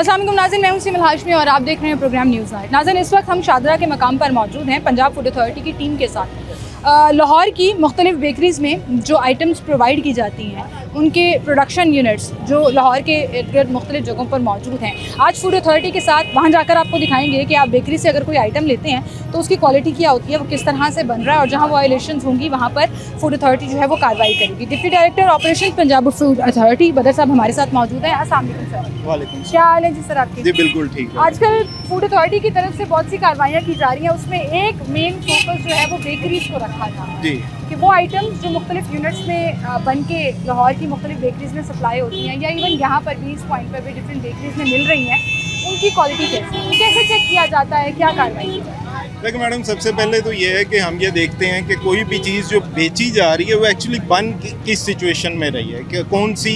अस्सलाम वालेकुम नाज़रीन, मैं हूं सिमल हाशमी और आप देख रहे हैं प्रोग्राम न्यूज़ नाइट। नाज़रीन, इस वक्त हम शादरा के मकाम पर मौजूद हैं पंजाब फूड अथॉरिटी की टीम के साथ। लाहौर की मुख्तलिफ बेकरीज़ में जो आइटम्स प्रोवाइड की जाती हैं उनके प्रोडक्शन यूनिट्स जो लाहौर के इर्द गिर्द मुख्तलिफ जगहों पर मौजूद हैं, आज फूड अथॉरिटी के साथ वहाँ जाकर आपको दिखाएंगे कि आप बेकरी से अगर कोई आइटम लेते हैं तो उसकी क्वालिटी क्या होती है, वो किस तरह से बन रहा है और जहाँ वायलेशंस होंगी वहाँ पर फूड अथॉरिटी जो है वो कार्रवाई करेगी। Deputy director operation Punjab food authority बदर साहब हमारे साथ मौजूद हैं। अस्सलाम वालेकुम सर। वालेकुम। क्या हाल है जी सर आपके? जी बिल्कुल ठीक है। आजकल फूड अथॉरिटी की तरफ से बहुत सी कार्रवाइयाँ की जा रही हैं, उसमें एक मेन फोकस जो है वो बेकरीज को रखा जा रहा है जी कि वो आइटम्स जो मुख्तलिफ यूनिट्स में बन के लाहौर की मुख्तलिफ बेकरीज में सप्लाई होती हैं या इवन यहाँ पर भी इस पॉइंट पर भी डिफरेंट बेकरीज में मिल रही हैं, उनकी क्वालिटी कैसे चेक किया जाता है, क्या कार्रवाई की जाती है? देखिए मैडम, सबसे पहले तो ये है कि हम ये देखते हैं कि कोई भी चीज़ जो बेची जा रही है वो एक्चुअली बन किस सिचुएशन में रही है, कि कौन सी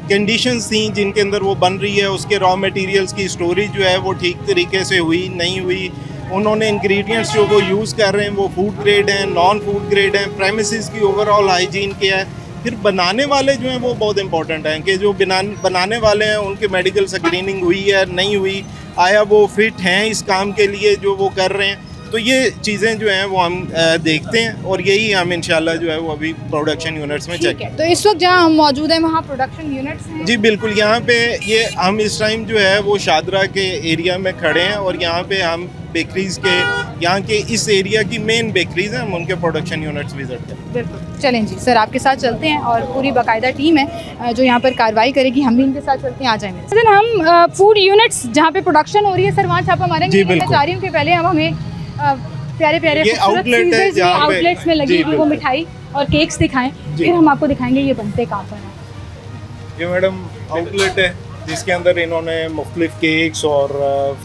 कंडीशंस थी जिनके अंदर वो बन रही है, उसके रॉ मटेरियल्स की स्टोरेज जो है वो ठीक तरीके से हुई नहीं हुई, उन्होंने इंग्रेडिएंट्स जो वो यूज़ कर रहे हैं वो फूड ग्रेड हैं, नॉन फूड ग्रेड हैं, प्रेमिसेस की ओवरऑल हाइजीन क्या है। फिर बनाने वाले जो हैं वो बहुत इंपॉर्टेंट हैं कि जो बनाने वाले हैं उनकी मेडिकल स्क्रीनिंग हुई है नहीं हुई, आया वो फिट हैं इस काम के लिए जो वो कर रहे हैं। तो ये चीज़ें जो हैं वो हम देखते हैं और यही हम इंशाल्लाह जो है वो अभी प्रोडक्शन यूनिट्स में चेक तो इस वक्त जहाँ हम मौजूद हैं वहाँ प्रोडक्शन यूनिट्स हैं? जी बिल्कुल, यहाँ पे ये हम इस टाइम जो है वो शादरा के एरिया में खड़े हैं और यहाँ पे हम बेकरीज़ के यहाँ के इस एरिया की मेन बेकरीज़ हैं, हम उनके प्रोडक्शन यूनिट्स विजिट करें। बिल्कुल, चलें जी सर, आपके साथ चलते हैं और पूरी बाकायदा टीम है जो यहाँ पर कार्रवाई करेगी, हम भी इनके साथ चलते हैं। आ जाएंगे सर, हम फूड यूनिट्स जहाँ पे प्रोडक्शन हो रही है सर वहाँ छापा मारेंगे। मैं चाह रही हूँ कि पहले हम हमें प्यारे प्यारे आउटलेट्स में लगी हुई वो मिठाई और केक्स दिखाएं, फिर हम आपको दिखाएंगे ये बनते कहाँ पर हैं। ये मैडम आउटलेट है जिसके अंदर इन्होंने मुख्तलिफ केक्स और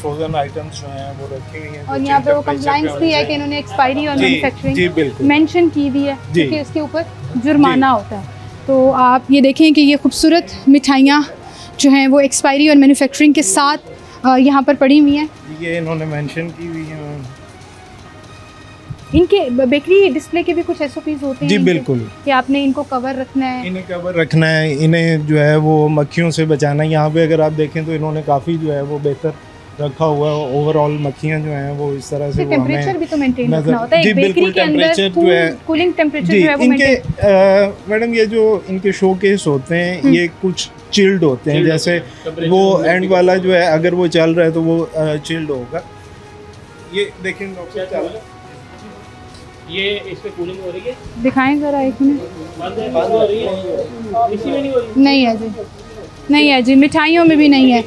फ्रोजन आइटम्स जो हैं वो रखी हुई हैं और यहाँ पे वो कंप्लाइंस भी है कि इन्होंने एक्सपायरी और मैन्युफैक्चरिंग मेंशन की हुई है क्योंकि इसके ऊपर जुर्माना होता है। तो आप ये देखें कि ये खूबसूरत मिठाइयाँ जो हैं वो एक्सपायरी और मैन्युफैक्चरिंग के साथ यहाँ पर पड़ी हुई हैं, ये इन्होंने मेंशन की हुई हैं। इनके बेकरी डिस्प्ले के भी कुछ SOPs होते हैं जी बिल्कुल, कि आपने इनको कवर रखना है, इन्हें कवर रखना है, इन्हें जो है वो मक्खियों से बचाना है। यहाँ पे अगर आप देखें तो इन्होंने काफ़ी जो है वो बेहतर रखा हुआ है, ओवरऑल मक्खियाँ जो हैं वो इस तरह से टेम्परेचर भी तो मेंटेन रखना होता है। जी बिल्कुल, टेम्परेचर जो है कूलिंग टेम्परेचर जो है वो इनके मैडम ये जो इनके शोकेस होते हैं ये कुछ चिल्ड होते हैं, जैसे वो एंड वाला जो है अगर वो चल रहा है तो वो चिल्ड होगा। ये देखें डॉक्टर, ये इस पे कूलिंग हो रही है, दिखाएं जरा एक मिनट। बंद हो रही है, इसी में नहीं हो रही? नहीं है जी, नहीं है जी, मिठाइयों में भी नहीं है,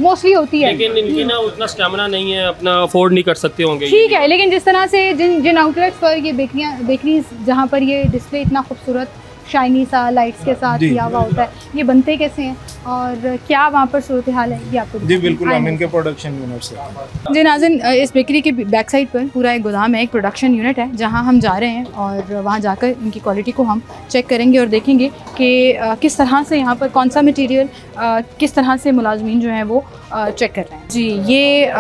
मोस्टली होती है लेकिन इनकी ना उतना स्टैमिना नहीं है, अपना अफोर्ड नहीं कर सकते होंगे। ठीक है, लेकिन जिस तरह से जिन आउटलेट्स पर ये बेकरीज जहाँ पर ये डिस्प्ले इतना खूबसूरत शाइनी सा लाइट्स के साथ किया हुआ होता है, ये बनते कैसे हैं और क्या वहाँ पर सूरत हाल है ये आपको जी बिल्कुल, हम इनके प्रोडक्शन यूनिट से। जी नाज़रीन, इस बेकरी के बैक साइड पर पूरा एक गोदाम है, एक प्रोडक्शन यूनिट है जहाँ हम जा रहे हैं और वहाँ जाकर इनकी क्वालिटी को हम चेक करेंगे और देखेंगे कि किस तरह से यहाँ पर कौन सा मटीरियल किस तरह से मुलाजमीन जो हैं वो चेक कर रहे हैं। जी ये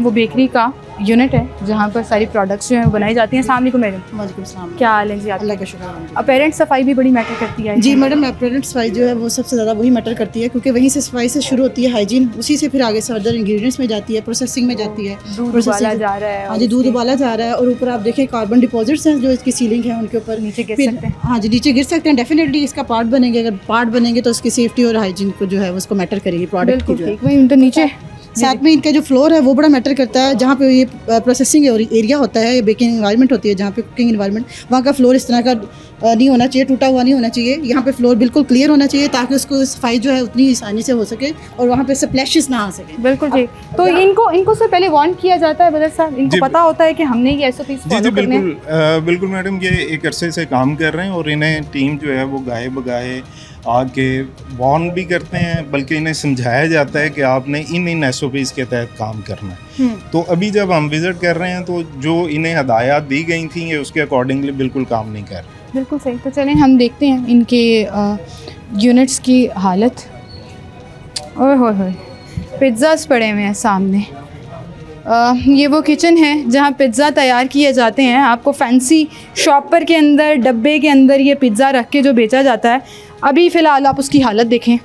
वो बेकरी का यूनिट है जहाँ पर सारी प्रोडक्ट्स जो हैं वो बनाई जाती हैं। अस्सलाम वालेकुम मैडम। वालेकुम सलाम। क्या हाल है जी? अल्लाह का शुक्र। अपेरेंट सफाई भी बड़ी मैटर करती है जी मैडम, अपेरेंट सफाई जो है वो सबसे ज़्यादा वही मैटर करती है क्योंकि वहीं से सफाई से शुरू होती है, हाइजीन, उसी से फिर आगे फर्दर इंग्रेडिएंट्स में जाती है, प्रोसेसिंग में जाती है, दूध उबाला जा रहा है। हाँ जी, दूध उबाला जा रहा है और ऊपर आप देखें कार्बन डिपॉजिट्स हैं जो इसकी सीलिंग है उनके ऊपर नीचे गिर सकते हैं। हाँ जी, नीचे गिर सकते हैं, डेफिनेटली इसका पार्ट बनेंगे, अगर पार्ट बनेंगे तो उसकी सेफ्टी और हाइजीन को जो है उसको मैटर करेगी प्रोडक्ट की जो है। तो नीचे साथ में इनका जो फ्लोर है वो बड़ा मैटर करता है, जहाँ पे ये प्रोसेसिंग एरिया होता है, बेकिंग एनवायरनमेंट होती है, जहाँ पे कुकिंग एनवायरनमेंट, वहाँ का फ्लोर इस तरह का नहीं होना चाहिए, टूटा हुआ नहीं होना चाहिए। यहाँ पे फ्लोर बिल्कुल क्लियर होना चाहिए ताकि उसको सफाई जो है उतनी आसानी से हो सके और वहाँ पे स्प्लैशेस ना आ सके। बिल्कुल ठीक। तो इनको से पहले वार्न किया जाता है बदर साहब, इनको पता होता है कि हमने ये SOPs फॉलो करने हैं? बिल्कुल मैडम, ये एक अरसे से काम कर रहे हैं और इन्हें टीम जो है वो गाए बगाए आके वार्न भी करते हैं, बल्कि इन्हें समझाया जाता है कि आपने इन SOPs के तहत काम करना है। तो अभी जब हम विज़िट कर रहे हैं तो जो इन्हें हदायत दी गई थी ये उसके अकॉर्डिंगली बिल्कुल काम नहीं कर रहे। बिल्कुल सही। तो चलें हम देखते हैं इनके यूनिट्स की हालत। ओह हो, पिज़्ज़ास पड़े हुए हैं सामने। ये वो किचन है जहाँ पिज़्ज़ा तैयार किए जाते हैं। आपको फैंसी शॉपर के अंदर डब्बे के अंदर ये पिज़्ज़ा रख के जो बेचा जाता है। अभी फ़िलहाल आप उसकी हालत देखें,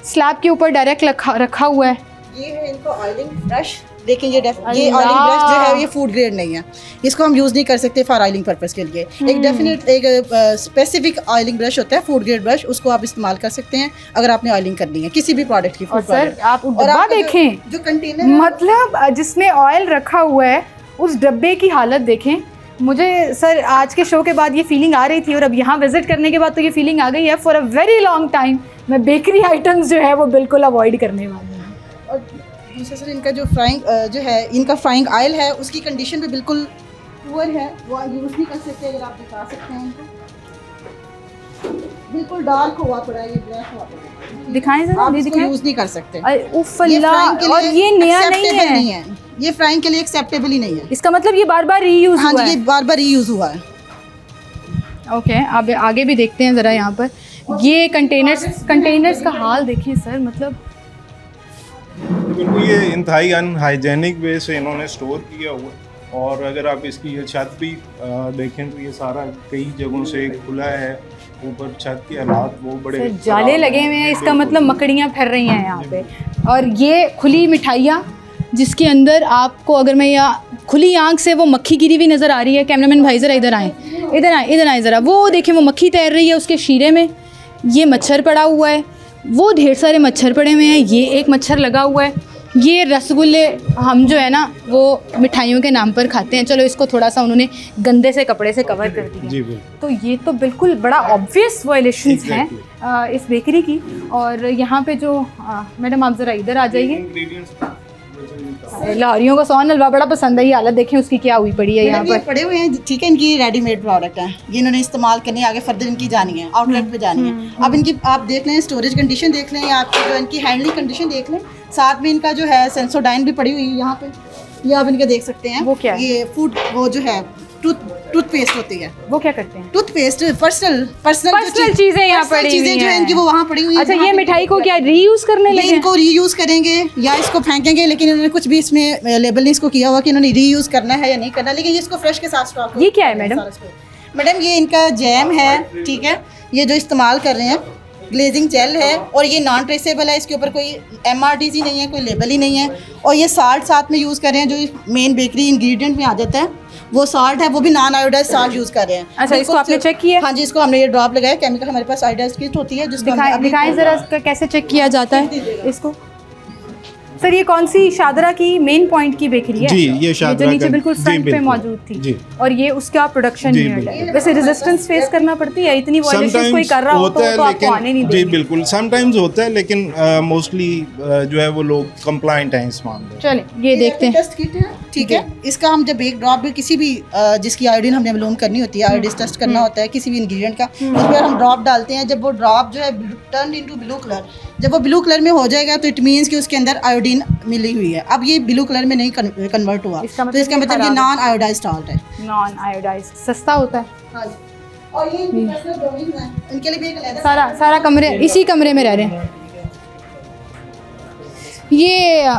स्लैब के ऊपर डायरेक्ट रखा हुआ है। ये है इनको ऑयलिंग ब्रश। देखिए ये ऑयलिंग ब्रश जो है ये फूड ग्रेड नहीं है, इसको हम यूज़ नहीं कर सकते फॉर ऑयलिंग पर्पस के लिए। एक डेफिनेट एक स्पेसिफिक ऑयलिंग ब्रश होता है, फूड ग्रेड ब्रश, उसको आप इस्तेमाल कर सकते हैं अगर आपने ऑयलिंग करनी है किसी भी प्रोडक्ट की। सर आप डब्बा देखें जो कंटेनर मतलब जिसमें ऑयल रखा हुआ है, उस डब्बे की हालत देखें। मुझे सर आज के शो के बाद ये फीलिंग आ रही थी और अब यहाँ विजिट करने के बाद तो ये फीलिंग आ गई है। For a very long time मैं बेकरी आइटम्स जो है वो बिल्कुल अवॉइड करने वाली हूँ। और दूसरा सर इनका जो फ्राइंग जो है इनका फ्राइंग ऑयल है उसकी कंडीशन भी बिल्कुल पुअर है, वो यूज़ नहीं कर सकते। अगर आप दिखा सकते हैं इनको बिल्कुल डार्क हुआ पड़ा है, ये ब्लैक हुआ पड़ा है। दिखाएं सर, आप इसको यूज़ नहीं कर सकते। और ये नया नहीं है, ये फ्राइंग के लिए एक्सेप्टेबल ही नहीं है। इसका मतलब ये बार बार रीयूज हुआ है। हाँ जी, ये बार बार रीयूज हुआ है। ओके, अब आगे भी देखते हैं ज़रा। यहाँ पर ये कंटेनर्स का हाल देखिए सर, मतलब बिल्कुल ये इंतहाई अनहाइजेनिक वे से इन्होंने स्टोर किया हुआ है। और अगर आप इसकी ये छत भी देखें तो ये सारा कई जगहों से खुला है, ऊपर छत के हालात वो बड़े जाले लगे हुए हैं। इसका मतलब मकड़ियाँ फिर रही हैं यहाँ पे। और ये खुली मिठाइयाँ जिसके अंदर आपको, अगर मैं यहाँ खुली आंख से वो मक्खी गिरी हुई नज़र आ रही है। कैमरामैन भाई ज़रा इधर आए ज़रा, वो देखें वो मक्खी तैर रही है उसके शीरे में। ये मच्छर पड़ा हुआ है, वो ढेर सारे मच्छर पड़े हुए हैं, ये एक मच्छर लगा हुआ है। ये रसगुल्ले हम जो है ना वो मिठाइयों के नाम पर खाते हैं, चलो इसको थोड़ा सा उन्होंने गंदे से कपड़े से कवर कर दिया। तो ये तो बिल्कुल बड़ा ऑब्वियस वायलेशंस हैं इस बेकरी की। और यहाँ पे जो मैडम आप ज़रा इधर आ जाइए। लाहौरियों को सोन हलवा बड़ा पसंद है, ये हालत देखें उसकी क्या हुई पड़ी है। यहाँ पर पड़े हुए हैं, ठीक है, इनकी रेडीमेड प्रोडक्ट है, ये इन्होंने इस्तेमाल करनी है, आगे फर्दर इनकी जानी है, आउटलेट पे जानी है। अब इनकी आप देख लें स्टोरेज कंडीशन देख लें, या आपकी जो इनकी हैंडलिंग कंडीशन देख लें, साथ में इनका जो है सेंसोडाइन भी पड़ी हुई है यहाँ पे, ये आप इनके देख सकते हैं। वो क्या है? ये फूड वो जो है टूथपेस्ट होती है। वो क्या करते हैं? टूथपेस्ट पर्सनल चीजें यहाँ पड़ी चीजें जो है इनकी वो वहाँ पड़ी हुई है। अच्छा, ये मिठाई को क्या रीयूज करने लगे? इनको रीयूज करेंगे या इसको फेंकेंगे, लेकिन इन्होंने कुछ भी इसमें लेबल नहीं इसको किया हुआ कि इन्होंने रीयूज करना है या नहीं करना। लेकिन ये इसको फ्रेश के साथ स्टॉक। ये क्या है मैडम? मैडम ये इनका जैम है, ठीक है, ये जो इस्तेमाल कर रहे हैं ग्लेजिंग जेल है, और ये नॉन ट्रेसेबल है, इसके ऊपर कोई MRTC नहीं है, कोई लेबल ही नहीं है। और ये साल्ट साथ में यूज़ कर रहे हैं, जो मेन बेकरी इंग्रेडिएंट में आ जाता है वो साल्ट है, वो भी नॉन आयोडाइज साल्ट यूज़ कर रहे हैं। अच्छा, इसको आपने चेक किया? हाँ जी, इसको हमने ये ड्रॉप लगाया, केमिकल हमारे पास आयोडाइज किट होती है जिसको दिखाएं ज़रा कैसे चेक किया जाता है इसको। सर ये कौन सी शादरा की मेन पॉइंट की बेकरी है? जी, ये शादरा जो नीचे बिल्कुल फ्रंट पे मौजूद थी जी। और ये उसका प्रोडक्शन यूनिट है। वैसे रेजिस्टेंस फेस करना पड़ती है, इतनी वायलेशंस कोई कर रहा होता है तो आपको आने नहीं देंगे। जी बिल्कुल, समटाइम्स होता है, लेकिन मोस्टली जो है वो लोग कंप्लाइंट हैं इस मामले में। चले ये देखते हैं। टेस्ट किट है, ठीक है, इसका हम जब एक ड्रॉप भी किसी भी जिसकी आयोडीन हमने अलोन करनी होती है, आयोडीन टेस्ट करना होता है किसी भी इंग्रेडिएंट का, उस पर हम ड्रॉप डालते हैं। जब वो ड्रॉप जो है टर्न इनटू ब्लू कलर, जब वो ब्लू कलर में हो जाएगा तो इट मीन्स कि उसके अंदर आयोडीन मिली हुई है। अब ये ब्लू कलर में नहीं कन्वर्ट हुआ, तो इसका मतलब ये नॉन आयोडाइज्ड साल्ट है। नॉन आयोडाइज्ड सस्ता होता है। हाँ जी। और ये इनके लिए भी एक सारा कमरे इसी कमरे में रह रहे हैं। ये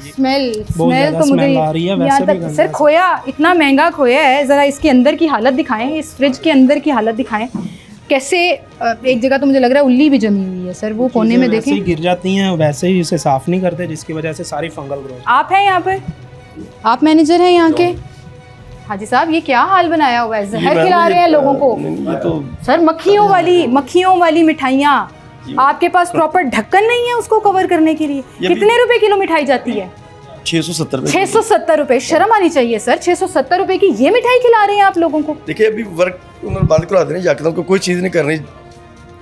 स्मेल तो मुझे यहाँ तक सर, खोया इतना महंगा खोया है, ज़रा इसके अंदर की हालत दिखाएं, इस फ्रिज के अंदर की हालत दिखाएं। कैसे एक जगह तो मुझे लग रहा है उल्ली भी जमी हुई है सर, वो कोने में देखें। गिर जाती हैं, वैसे ही इसे साफ़ नहीं करते, जिसकी वजह से सारी फंगल ग्रोथ। आप हैं यहाँ पर, आप मैनेजर हैं यहाँ के? हाजी साहब ये क्या हाल बनाया हुआ है, जहर खिला रहे हैं लोगों को। ये तो सर मक्खियों वाली मिठाइयाँ, आपके पास प्रॉपर ढक्कन नहीं है उसको कवर करने के लिए। कितने रुपए किलो मिठाई जाती है? 670 रुपए। शर्म आनी चाहिए सर, 670 रुपए की ये मिठाई खिला रहे हैं आप लोगों को। देखिए अभी वर्क उन्होंने बंद करा देने, जाकर उनको कोई चीज़ नहीं करनी,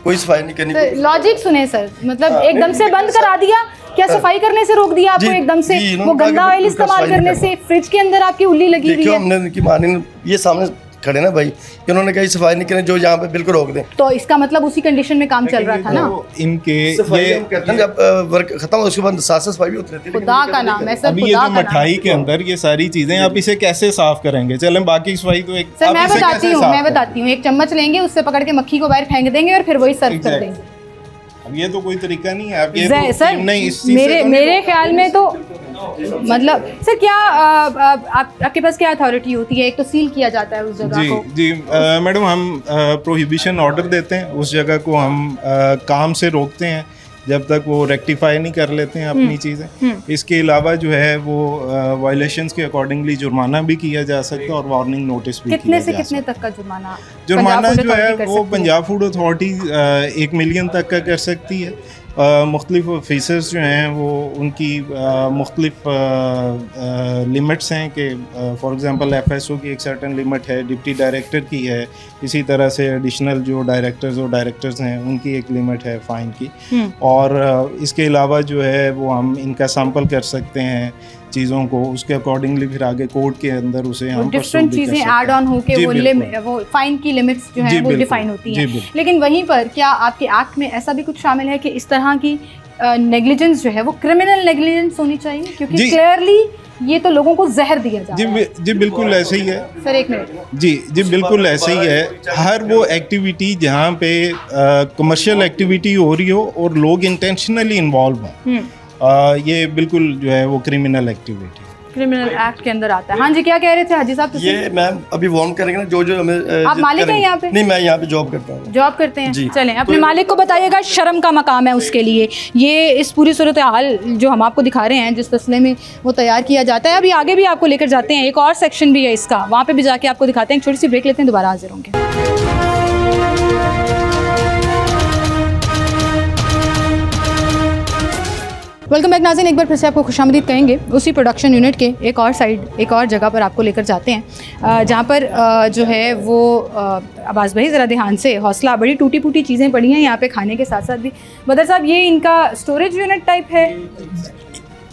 कोई सफाई नहीं करनी। तो लॉजिक सुने सर, मतलब एकदम से बंद करा दिया क्या? सफाई करने से रोक दिया आपको एकदम से? वो गंदा ऑयल इस्तेमाल करने से? फ्रिज के अंदर आपकी उल्ली लगी हुई है। हमने उनकी मानी, ये सामने खड़े ना भाई, इन्होंने कहीं सफाई नहीं करें, जो यहाँ पे बिल्कुल रोक दें। तो इसका मतलब उसी कंडीशन में काम चल रहा था ना। इनके ये कहते हैं जब वर्क खत्म हो उसके बाद साथ सफाई भी होती रहती है। खुदा का नाम है सर, अभी ये जो मिठाई के अंदर ये सारी चीजें, आप इसे कैसे साफ करेंगे? चलें बाकी सफाई तो एक सर मैं बताती हूँ। एक चम्मच लेंगे, उससे पकड़ के मक्खी को बाहर फेंक देंगे और फिर वही सर्व कर देंगे। अब ये तो कोई तरीका नहीं है। अब ये तो सर मेरे ख्याल में तो मतलब सर क्या आपके पास क्या अथॉरिटी होती है? एक तो सील किया जाता है उस जगह को। जी मैडम, हम प्रोहिबिशन ऑर्डर देते हैं, उस जगह को हम काम से रोकते हैं जब तक वो रेक्टिफाई नहीं कर लेते हैं अपनी चीज़ें। इसके अलावा जो है वो वायलेशंस के अकॉर्डिंगली जुर्माना भी किया जा सकता है और वार्निंग नोटिस भी कितने से कितने तक का जुर्माना जो है वो पंजाब फूड अथॉरिटी 1 मिलियन तक का कर सकती है। मुख्तलिफ ऑफिसर्स जो हैं वो उनकी मुख्तलिफ लिमिट्स हैं कि फॉर एग्ज़ाम्पल FSO की एक सर्टन लिमिट है, डिप्टी डायरेक्टर की है, इसी तरह से एडिशनल जो डायरेक्टर्स हैं उनकी एक लिमिट है फ़ाइन की। और इसके अलावा जो है वो हम इनका सैंपल कर सकते हैं चीज़ों को, उसके अकॉर्डिंगली फिर आगे कोर्ट के अंदर उसे हम डिफरेंट चीज़ें ऐड ऑन होके वो फाइन की लिमिट्स जो है वो डिफाइन होती हैं। लेकिन वहीं पर क्या आपके एक्ट में ऐसा भी कुछ शामिल है कि इस तरह की नेग्लिजेंस जो है वो क्रिमिनल नेग्लिजेंस होनी चाहिए, क्योंकि क्लियरली ये तो लोगों को जहर दिया जा रहा है। जी बिल्कुल ऐसे ही है सर, एक मिनट। जी बिल्कुल ऐसे ही है। हर वो एक्टिविटी जहाँ पे कमर्शियल एक्टिविटी हो रही हो और लोग इंटेंशनली इन्वॉल्व हों, ये बिल्कुल जो है वो क्रिमिनल एक्टिविटी, क्रिमिनल एक्ट के अंदर आता है। हाँ जी, क्या कह रहे थे हाजी साहब? ये मैम अभी वार्न करेंगे ना जो हमें। आप मालिक हैं यहाँ पे? नहीं, मैं यहाँ पे जॉब करता हूँ। जॉब करते हैं? चलें, अपने मालिक को बताइएगा, शर्म का मकाम है उसके लिए। ये इस पूरी सूरत हाल जो हम आपको दिखा रहे हैं, जिस तस्ले में वो तैयार किया जाता है, अभी आगे भी आपको लेकर जाते हैं, एक और सेक्शन भी है इसका, वहाँ पर भी जाके आपको दिखाते हैं। एक छोटी सी ब्रेक लेते हैं, दोबारा हाजिर होंगे। वेलकम बैक नाज़रीन, एक बार फिर से आपको खुशामदीद कहेंगे। उसी प्रोडक्शन यूनिट के एक और साइड, एक और जगह पर आपको लेकर जाते हैं, जहाँ पर जो है वो अब्बास भाई ज़रा ध्यान से, हौसला, बड़ी टूटी फूटी चीज़ें पड़ी हैं यहाँ पे खाने के साथ साथ भी। बदर साहब, ये इनका स्टोरेज यूनिट टाइप है।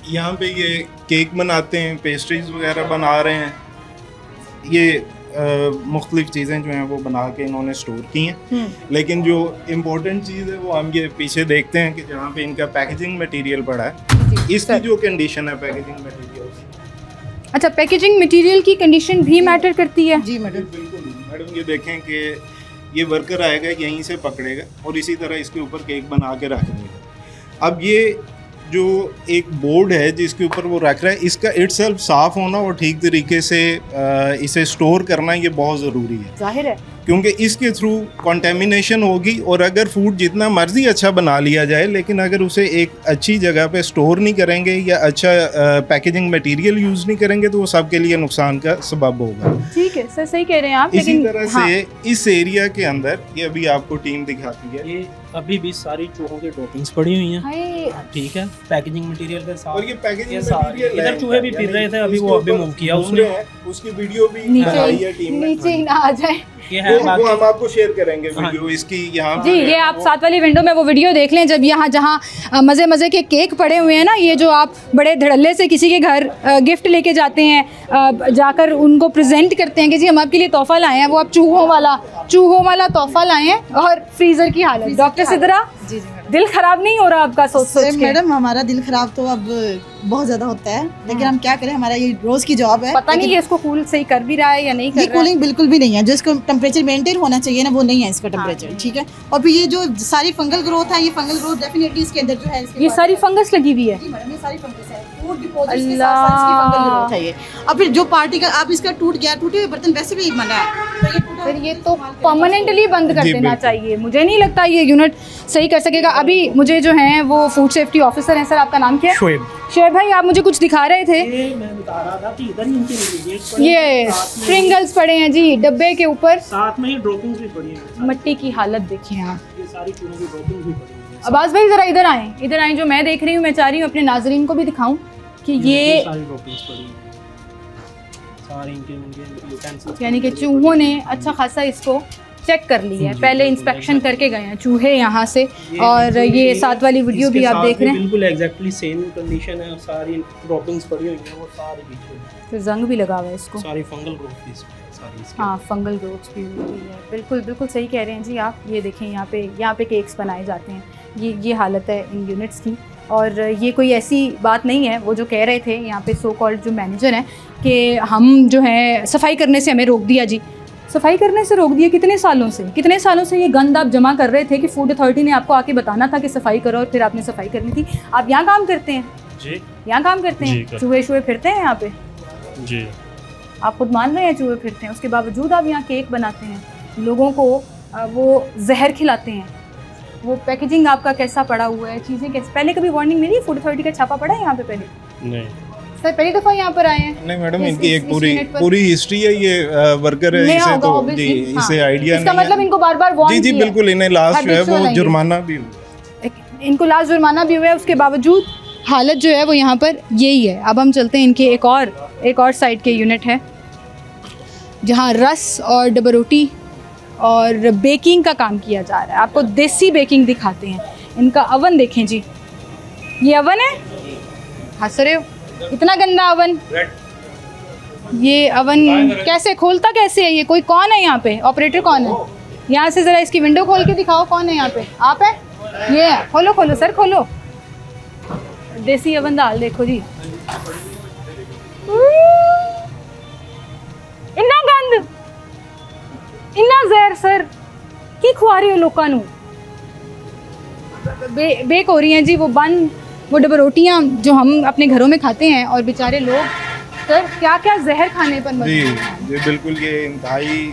यहाँ पे ये केक बनाते हैं, पेस्ट्रीज वगैरह बना रहे हैं, ये मुख्तलिफ चीज़ें जो हैं वो बना के इन्होंने स्टोर की हैं। लेकिन जो इम्पोर्टेंट चीज़ है वो हम ये पीछे देखते हैं कि जहाँ पे इनका पैकेजिंग मटेरियल पड़ा है, इसकी जो कंडीशन है पैकेजिंग मटेरियल। अच्छा, पैकेजिंग मटेरियल की कंडीशन भी मैटर करती है? जी मैडम, बिल्कुल मैडम। ये देखें कि ये वर्कर आएगा, यहीं से पकड़ेगा और इसी तरह इसके ऊपर केक बना के रख देगा। अब ये जो एक बोर्ड है जिसके ऊपर वो रख रहा है, इसका इटसेल्फ साफ होना और ठीक तरीके से इसे स्टोर करना ये बहुत ज़रूरी है। जाहिर है, क्योंकि इसके थ्रू कंटेमिनेशन होगी। और अगर फूड जितना मर्जी अच्छा बना लिया जाए, लेकिन अगर उसे एक अच्छी जगह पे स्टोर नहीं करेंगे या अच्छा पैकेजिंग मटेरियल यूज़ नहीं करेंगे तो वो सबके लिए नुकसान का सबब होगा। ठीक है सर, सही कह रहे हैं आप। इसी तरह से इस एरिया के अंदर ये अभी आपको टीम दिखाती है, ये अभी भी सारी चूहों की ड्रॉपिंग्स पड़ी हुई हैं। ठीक है, पैकेजिंग मटेरियल के साथ। और ये पैकेजिंग मटेरियल इधर चूहे भी फिर रहे थे, अभी वो अभी मूव किया उसने। उसकी वीडियो भी नीचे है टीम ने, नीचे ही ना आ जाए। ये है, वो हम आपको शेयर करेंगे वीडियो इसकी यहाँ जी। ये आप साथ वाली विंडो में वो वीडियो देख लें, जब यहाँ जहाँ मज़े मज़े के केक पड़े हुए हैं ना, ये जो आप बड़े धड़ल्ले से किसी के घर गिफ्ट लेके जाते हैं, जाकर उनको प्रेजेंट करते हैं कि जी हम आपके लिए तोहफा लाए हैं, वो आप चूहों वाला तोहफा लाए हैं। और फ्रीज़र की हालत, डॉक्टर सिद्रा जी दिल ख़राब नहीं हो रहा आपका सोच के? मैडम, हमारा दिल ख़राब तो अब बहुत ज़्यादा होता है, लेकिन हम क्या करें, हमारा ये रोज़ की जॉब है। पता नहीं ये इसको कूल सही कर भी रहा है या नहीं कर रहा है। कूलिंग बिल्कुल भी नहीं है, जो इसको टेम्परेचर मेंटेन होना चाहिए ना, वो नहीं है इसका टेम्परेचर। ठीक है, और फिर ये जो सारी फंगल ग्रोथ है, ये फंगल ग्रोथ डेफिनेटली इसके अंदर जो है, ये सारी फंगस लगी हुई है। जी मैडम, ये सारी फंगस है, फूड डिपॉजिट्स के साथ साथ इसकी फंगल ग्रोथ है ये। और फिर जो पार्टी का आप इसका टूट गया, टूटे हुए बर्तन वैसे भी मना है, तो ये फिर ये तो परमानेंटली बंद कर देना चाहिए। मुझे नहीं लगता ये यूनिट सही कर सकेगा। अभी मुझे जो है वो फूड सेफ्टी ऑफिसर हैं, सर आपका नाम क्या है? शोएब भाई, आप मुझे कुछ दिखा रहे थे। मैं बता रहा था कि इधर ही इनके इंग्रेडिएंट्स पड़े, ये स्प्रिंगल्स पड़े हैं जी डब्बे के ऊपर, साथ में ही ड्रॉपिंग्स भी पड़ी हैं। मिट्टी की हालत देखिए आप, ये सारी चूहों की ड्रॉपिंग्स भी पड़ी हैं। अब्बास भाई जरा इधर आए, जो मैं देख रही हूँ, मैं चाह रही हूँ अपने नाजरीन को भी दिखाऊं कि ये सारी ड्रॉपिंग्स पड़ी हैं, सारी इनके यूटेंसिल्स, यानी कि चूहों ने अच्छा खासा इसको चेक कर लिया है, पहले इंस्पेक्शन करके गए हैं चूहे यहाँ से। और ये साथ वाली वीडियो भी आप देख रहे हैं, बिल्कुल एग्जैक्टली सेम कंडीशन है, सारी ड्रॉपिंग्स पड़ी हुई हैं, वो सारी बीच फिर जंग भी लगा हुआ है इसको, सारी फंगल ग्रोथ भी सारी इसकी। हाँ, फंगल ग्रोथ भी हुई है। बिल्कुल बिल्कुल सही कह रहे हैं जी आप। ये देखें, यहाँ पे केक्स बनाए जाते हैं, ये हालत है इन यूनिट्स की। और ये कोई ऐसी बात नहीं है, वो जो कह रहे थे यहाँ पे सो कॉल्ड जो मैनेजर हैं कि हम जो है सफाई करने से हमें रोक दिया जी। सफाई करने से रोक दिया? कितने सालों से ये गंद आप जमा कर रहे थे कि फूड अथॉरिटी ने आपको आके बताना था कि सफाई करो, और फिर आपने सफाई करनी थी। आप यहाँ काम करते हैं जी? यहाँ काम करते हैं, चूहे फिरते हैं यहाँ पे जी? आप खुद मान रहे हैं चूहे फिरते हैं, उसके बावजूद आप यहाँ केक बनाते हैं, लोगों को वो जहर खिलाते हैं। वो पैकेजिंग आपका कैसा पड़ा हुआ है, चीज़ें कैसे, पहले कभी वार्निंग मिली? फूड अथॉरिटी का छापा पड़ा है यहाँ पे पहले? नहीं सर पहली दफ़ा यहाँ पर आए हैं? नहीं मैडम, इनकी एक पूरी हिस्ट्री है, ये वर्कर है, इसे तो जी इसे आइडिया नहीं है। इसका मतलब इनको बार-बार वार्न जी बिल्कुल, इन्हें लास्ट जो है वो जुर्माना भी इनको लास्ट जुर्माना भी हुआ है, उसके बावजूद हालत जो है वो यहाँ पर यही है। अब हम चलते हैं इनके एक और साइड के यूनिट है जहाँ रस और डबल रोटी और बेकिंग का काम किया जा रहा है। आपको देसी बेकिंग दिखाते हैं। इनका अवन देखें जी, ये अवन है, हंस रहे हो, इतना गंदा अवन। ये अवन कैसे खोलता कैसे है ये? कोई कौन है यहाँ पे? ऑपरेटर कौन है? यहाँ से ज़रा इसकी विंडो खोल के दिखाओ, कौन है यहाँ पे? आप है? ये है, खोलो खोलो सर खोलो। देसी अवन दाल देखो जी, इन्ना गंद, इन्ना जहर सर की खुआ रहे हो लोगों नू। बेक हो रही हैं जी वो बन, वो डबल रोटियाँ जो हम अपने घरों में खाते हैं, और बेचारे लोग सर क्या क्या जहर खाने पर मजबूर हैं। जी बिल्कुल, ये इंतहाई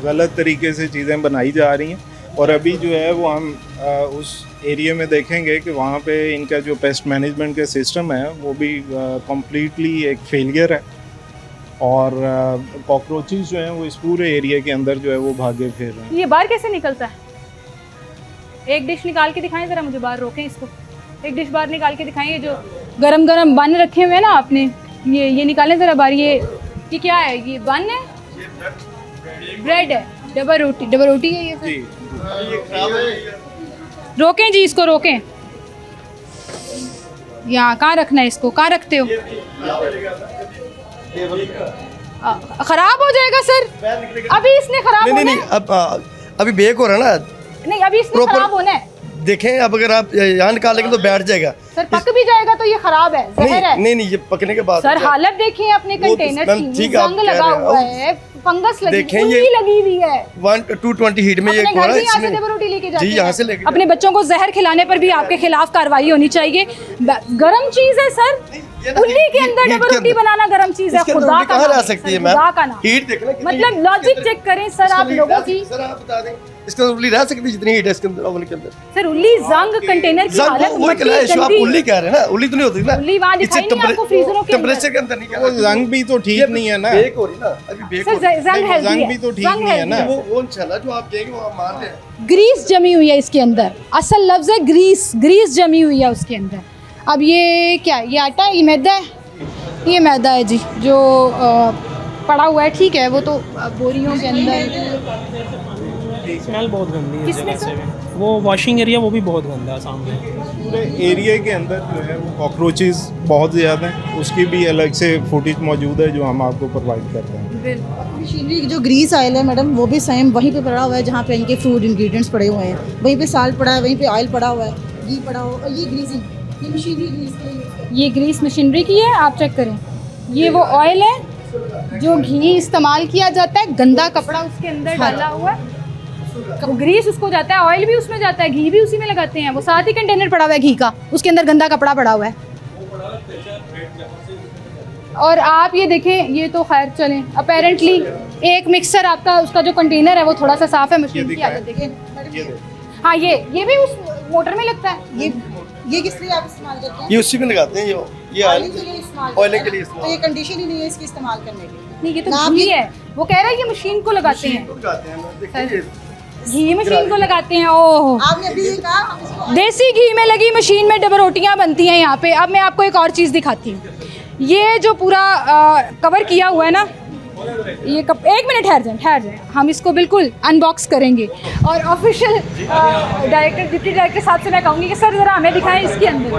गलत तरीके से चीज़ें बनाई जा रही हैं। और अभी जो है वो हम उस एरिया में देखेंगे कि वहाँ पे इनका जो पेस्ट मैनेजमेंट का सिस्टम है वो भी कम्प्लीटली एक फेलियर है। और कॉकरोचेस जो हैं वो इस पूरे एरिया के अंदर जो है वो भागे फिर रहे हैं। ये बाहर कैसे निकलता है? एक डिश निकाल के दिखाएं ज़रा मुझे, बाहर रोकें इसको, एक डिश बाहर निकाल के दिखाएं। जो गरम गरम बन रखे हुए हैं ना आपने, ये निकालें ज़रा बाहर। ये क्या है? ये बन है, ब्रेड है, डबल रोटी है ये सर। रोकें जी इसको, रोकें। यहाँ कहाँ रखना है इसको? कहाँ रखते हो? खराब हो जाएगा सर, अभी इसने खराब होना है। नहीं, अभी बेक हो रहा है ना। नहीं, अभी इसने खराब होना है। देखें, अब अगर आप यहाँ निकालेंगे तो बैठ जाएगा सर, पक भी जाएगा तो ये खराब है, जहर है। नहीं, ये पकने के बाद सर हालत देखिए अपने कंटेनर की, जंग लगा हुआ है, फंगस लगी, उल्ली लगी हुई है। 220 हीट में ये अपने घर भी यहाँ से डबल रोटी लेके जाते हैं। जी, यहाँ से लेके अपने बच्चों को जहर खिलाने पर भी आपके खिलाफ कार्रवाई होनी चाहिए। गरम चीज है सर, उल्ली के अंदर डबल रोटी बनाना गरम चीज है। खुदा का कहाँ रह सकती है मैम? हीट देखना, मतलब लॉजिक चेक करें सर आप लोगों की। सर आप बता दें, इसके अंदर उल्ली रह सकती है जितनी हीट है इसके अंदर, ओवन के अंदर। सर उल्ली जंग कंटेनर की हालत, आप उल्ली कह रहे हैं ना, उल्ली तो नहीं होती ना। उल्ली वहाँ दिखाई नहीं आपको फ्रीजरों के टेंपरेचर के अंदर नहीं क्या? वो जंग भी तो ठीक नहीं है ना, बेक हो रही ना, अभी बेक हो रही है। जंग भी तो ठीक नहीं है ना। वो इंशाल्लाह जो आप कहेंगे वो आप मान लें। ग्रीस जमी हुई है इसके अंदर, असल लफ्ज़ है ग्रीस जमी हुई है उसके अंदर। अब ये क्या है? ये आटा है, ये मैदा है, ये मैदा है जी जो पड़ा हुआ है। ठीक है, वो तो बोरियों के अंदर। स्मेल बहुत गंदी है किसमें जगह से। वो वॉशिंग एरिया वो भी बहुत गंदा है सामने। पूरे एरिया के अंदर जो है वो कॉकरोचेस बहुत ज़्यादा हैं, उसकी भी अलग से फुटेज मौजूद है जो हम आपको प्रोवाइड करते हैं। मशीनरी जो ग्रीस ऑयल है मैडम, वो भी सेम वहीं पे पड़ा हुआ है जहाँ पे इनके फूड इंग्रेडिएंट्स पड़े हुए हैं। वहीं पे साल्ट पड़ा है, वहीं पे ऑयल पड़ा हुआ है, घी पड़ा हुआ है। ये ग्रीसिंग, ये मशीनरी ग्रीस, ये ग्रीस मशीनरी की है। आप चेक करें, ये वो ऑयल है जो घी इस्तेमाल किया जाता है, गंदा कपड़ा उसके अंदर डाला हुआ है, ग्रीस उसको जाता है, ऑयल भी उसमें जाता है, घी भी उसी में लगाते हैं। वो साथ ही कंटेनर पड़ा हुआ है घी का, उसके अंदर गंदा कपड़ा पड़ा हुआ है। और आप ये देखें, ये तो खैर चलें, अपेरेंटली एक मिक्सर आपका, उसका जो कंटेनर है वो थोड़ा सा साफ है। मशीन की हालत देखें। हाँ, ये भी उस मोटर में लगता है। ये किस लिए आप इस्तेमाल करते हैं? ये उसी में लगाते हैं, ये ऑयलिंग के लिए इस्तेमाल, ऑयलिंग के लिए इस्तेमाल। तो ये कंडीशन ही नहीं है इसकी इस्तेमाल करने की। नहीं, ये तो घी है। वो कह रहा है ये मशीन को लगाते हैं, घी मशीन को लगाते हैं। ओह, आपने अभी ये कहा देसी घी में लगी मशीन में डबल रोटियां बनती हैं यहाँ पे। अब मैं आपको एक और चीज़ दिखाती हूँ। ये जो पूरा कवर किया हुआ है ना, ये एक मिनट ठहर जाए, हम इसको बिल्कुल अनबॉक्स करेंगे। और ऑफिशियल डायरेक्टर, डिप्टी डायरेक्टर साहब से मैं कहूँगी कि सर ज़रा हमें दिखाएं इसके अंदर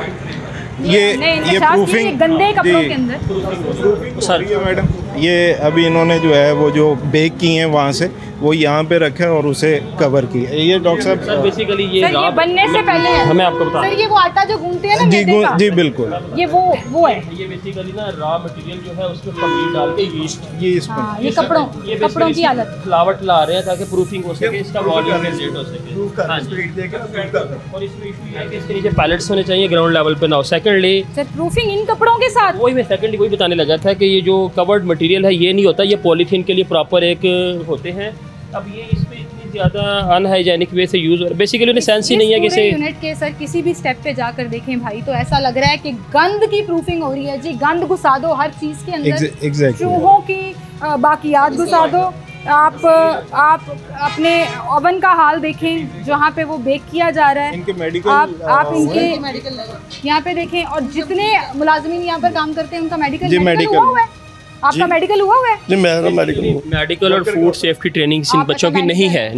ये प्रूफिंग गंदे कपड़ों के अंदर। सर ये मैडम, ये अभी इन्होंने जो है वो जो बेक की हैं वहाँ से वो यहाँ पे रखा है और उसे कवर किया। ये डॉक्टर साहब, सर बेसिकली ये बनने से पहले है। हमें आपको बता सर ये वो आटा जो गूंथते हैं ना जी मैदे का, जी बिल्कुल, ये वो है। ये बेसिकली ना रॉ मटेरियल जो है उसमें पनीर डाल के ये इसमें हाँ, ये कपड़ों की हालत, फ्लावट ला रहे हैं ताकि प्रूफिंग हो सके, इसका वॉल्यूम रेट हो सके। हाँ जी। और इसमें इशू ये है कि इसके नीचे पैलेट्स होने चाहिए ग्राउंड लेवल पे ना हो। सेकंडली सर प्रूफिंग इन कपड़ों के साथ, वही मैं सेकंडली वही बताने लगा था कि ये जो कवर्ड मटेरियल है ये नहीं होता, ये पॉलीथीन के लिए प्रॉपर एक होते हैं। अब ये इसमें इतनी ज़्यादा अनहाइजेनिक वे से यूज़ हो रहा है। बेसिकली उन्हें सेंस ही नहीं है किसी यूनिट के। सर किसी भी स्टेप पे जाकर देखें भाई तो ऐसा लग रहा है कि गंद की प्रूफिंग हो रही है जी। गंद घुसा दो हर चीज़ के अंदर, चूहों की बाकियात घुसा दो। आप अपने ओवन का हाल देखें जहाँ पे वो बेक किया जा रहा है। इनके मेडिकल आप इनके यहाँ पे देखें, और जितने मुलाजमीन यहाँ पर काम करते हैं उनका मेडिकल हुआ हुआ है। आपका मेडिकल हुआ हुआ है? नहीं, मेरा मेडिकल और फूड सेफ्टी ट्रेनिंग इन बच्चों की नहीं है।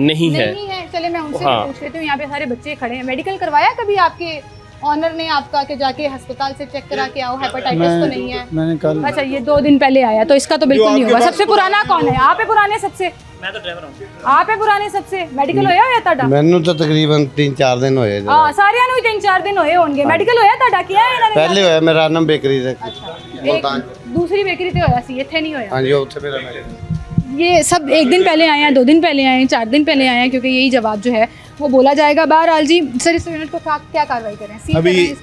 चले मैं उनसे पूछ लेती हूँ। यहाँ पे सारे बच्चे खड़े हैं, मेडिकल करवाया कभी आपके ऑनर ने आपका कि जाके अस्पताल से चेक करा के आओ, हेपेटाइटिस तो नहीं है? मैंने कल। अच्छा, ये 2 दिन पहले आया तो इसका तो बिल्कुल नहीं होगा। सबसे पुराना कौन है? आप है पुराने सबसे? मैं तो ड्राइवर हूँ। आप है पुराने सबसे? मेडिकल होया है ताड़ा? मैंने तो तकरीबन 3-4 दिन होए। हां, सारियां नु 3-4 दिन होए होंगे। मेडिकल होया ताड़ा? किया है इन्होंने? पहले होया मेरा नाम बेकरी से। अच्छा, दूसरी बेकरी ते होया सी, इथे नहीं होया? हां जी, उत्थे मेरा मेडिकल। ये सब 1 दिन पहले आए हैं, 2 दिन पहले आए हैं, 4 दिन पहले आए हैं, क्योंकि यही जवाब जो है वो बोला जाएगा। बहरहाल जी, सर इस यूनिट को क्या कार्रवाई करें?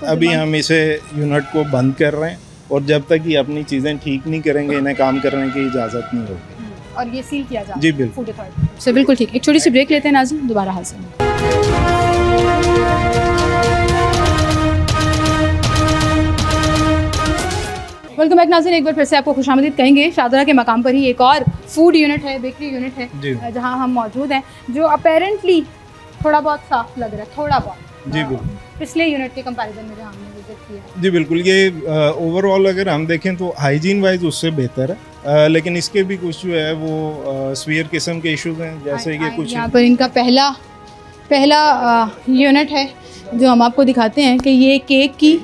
अभी हम इसे यूनिट को बंद कर रहे हैं और जब तक ये अपनी चीज़ें ठीक नहीं करेंगे इन्हें काम करने की इजाज़त नहीं होगी और ये सील किया जाए। जी बिल्कुल, फूड अथॉरिटी से। बिल्कुल ठीक। एक छोटी सी ब्रेक लेते हैं नाज़रीन, दोबारा हाजिर हैं। वेलकम बैक नाज़रीन, एक बार फिर से आपको खुशामदीद कहेंगे। शादरा के मकाम पर ही एक और फूड यूनिट है, बेकरी यूनिट है जहां हम मौजूद हैं, जो अपेरेंटली थोड़ा बहुत साफ लग रहा है, थोड़ा बहुत। जी बिल्कुल, पिछले यूनिट के कंपैरिजन में जहां हमने विजिट किया। जी बिल्कुल, ये ओवरऑल अगर हम देखें तो हाइजीन वाइज उससे बेहतर है, लेकिन इसके भी कुछ जो है वो स्वीयर किस्म के इश्यूज हैं, जैसे कि कुछ यहाँ पर इनका पहला यूनिट है जो हम आपको दिखाते हैं कि ये केक की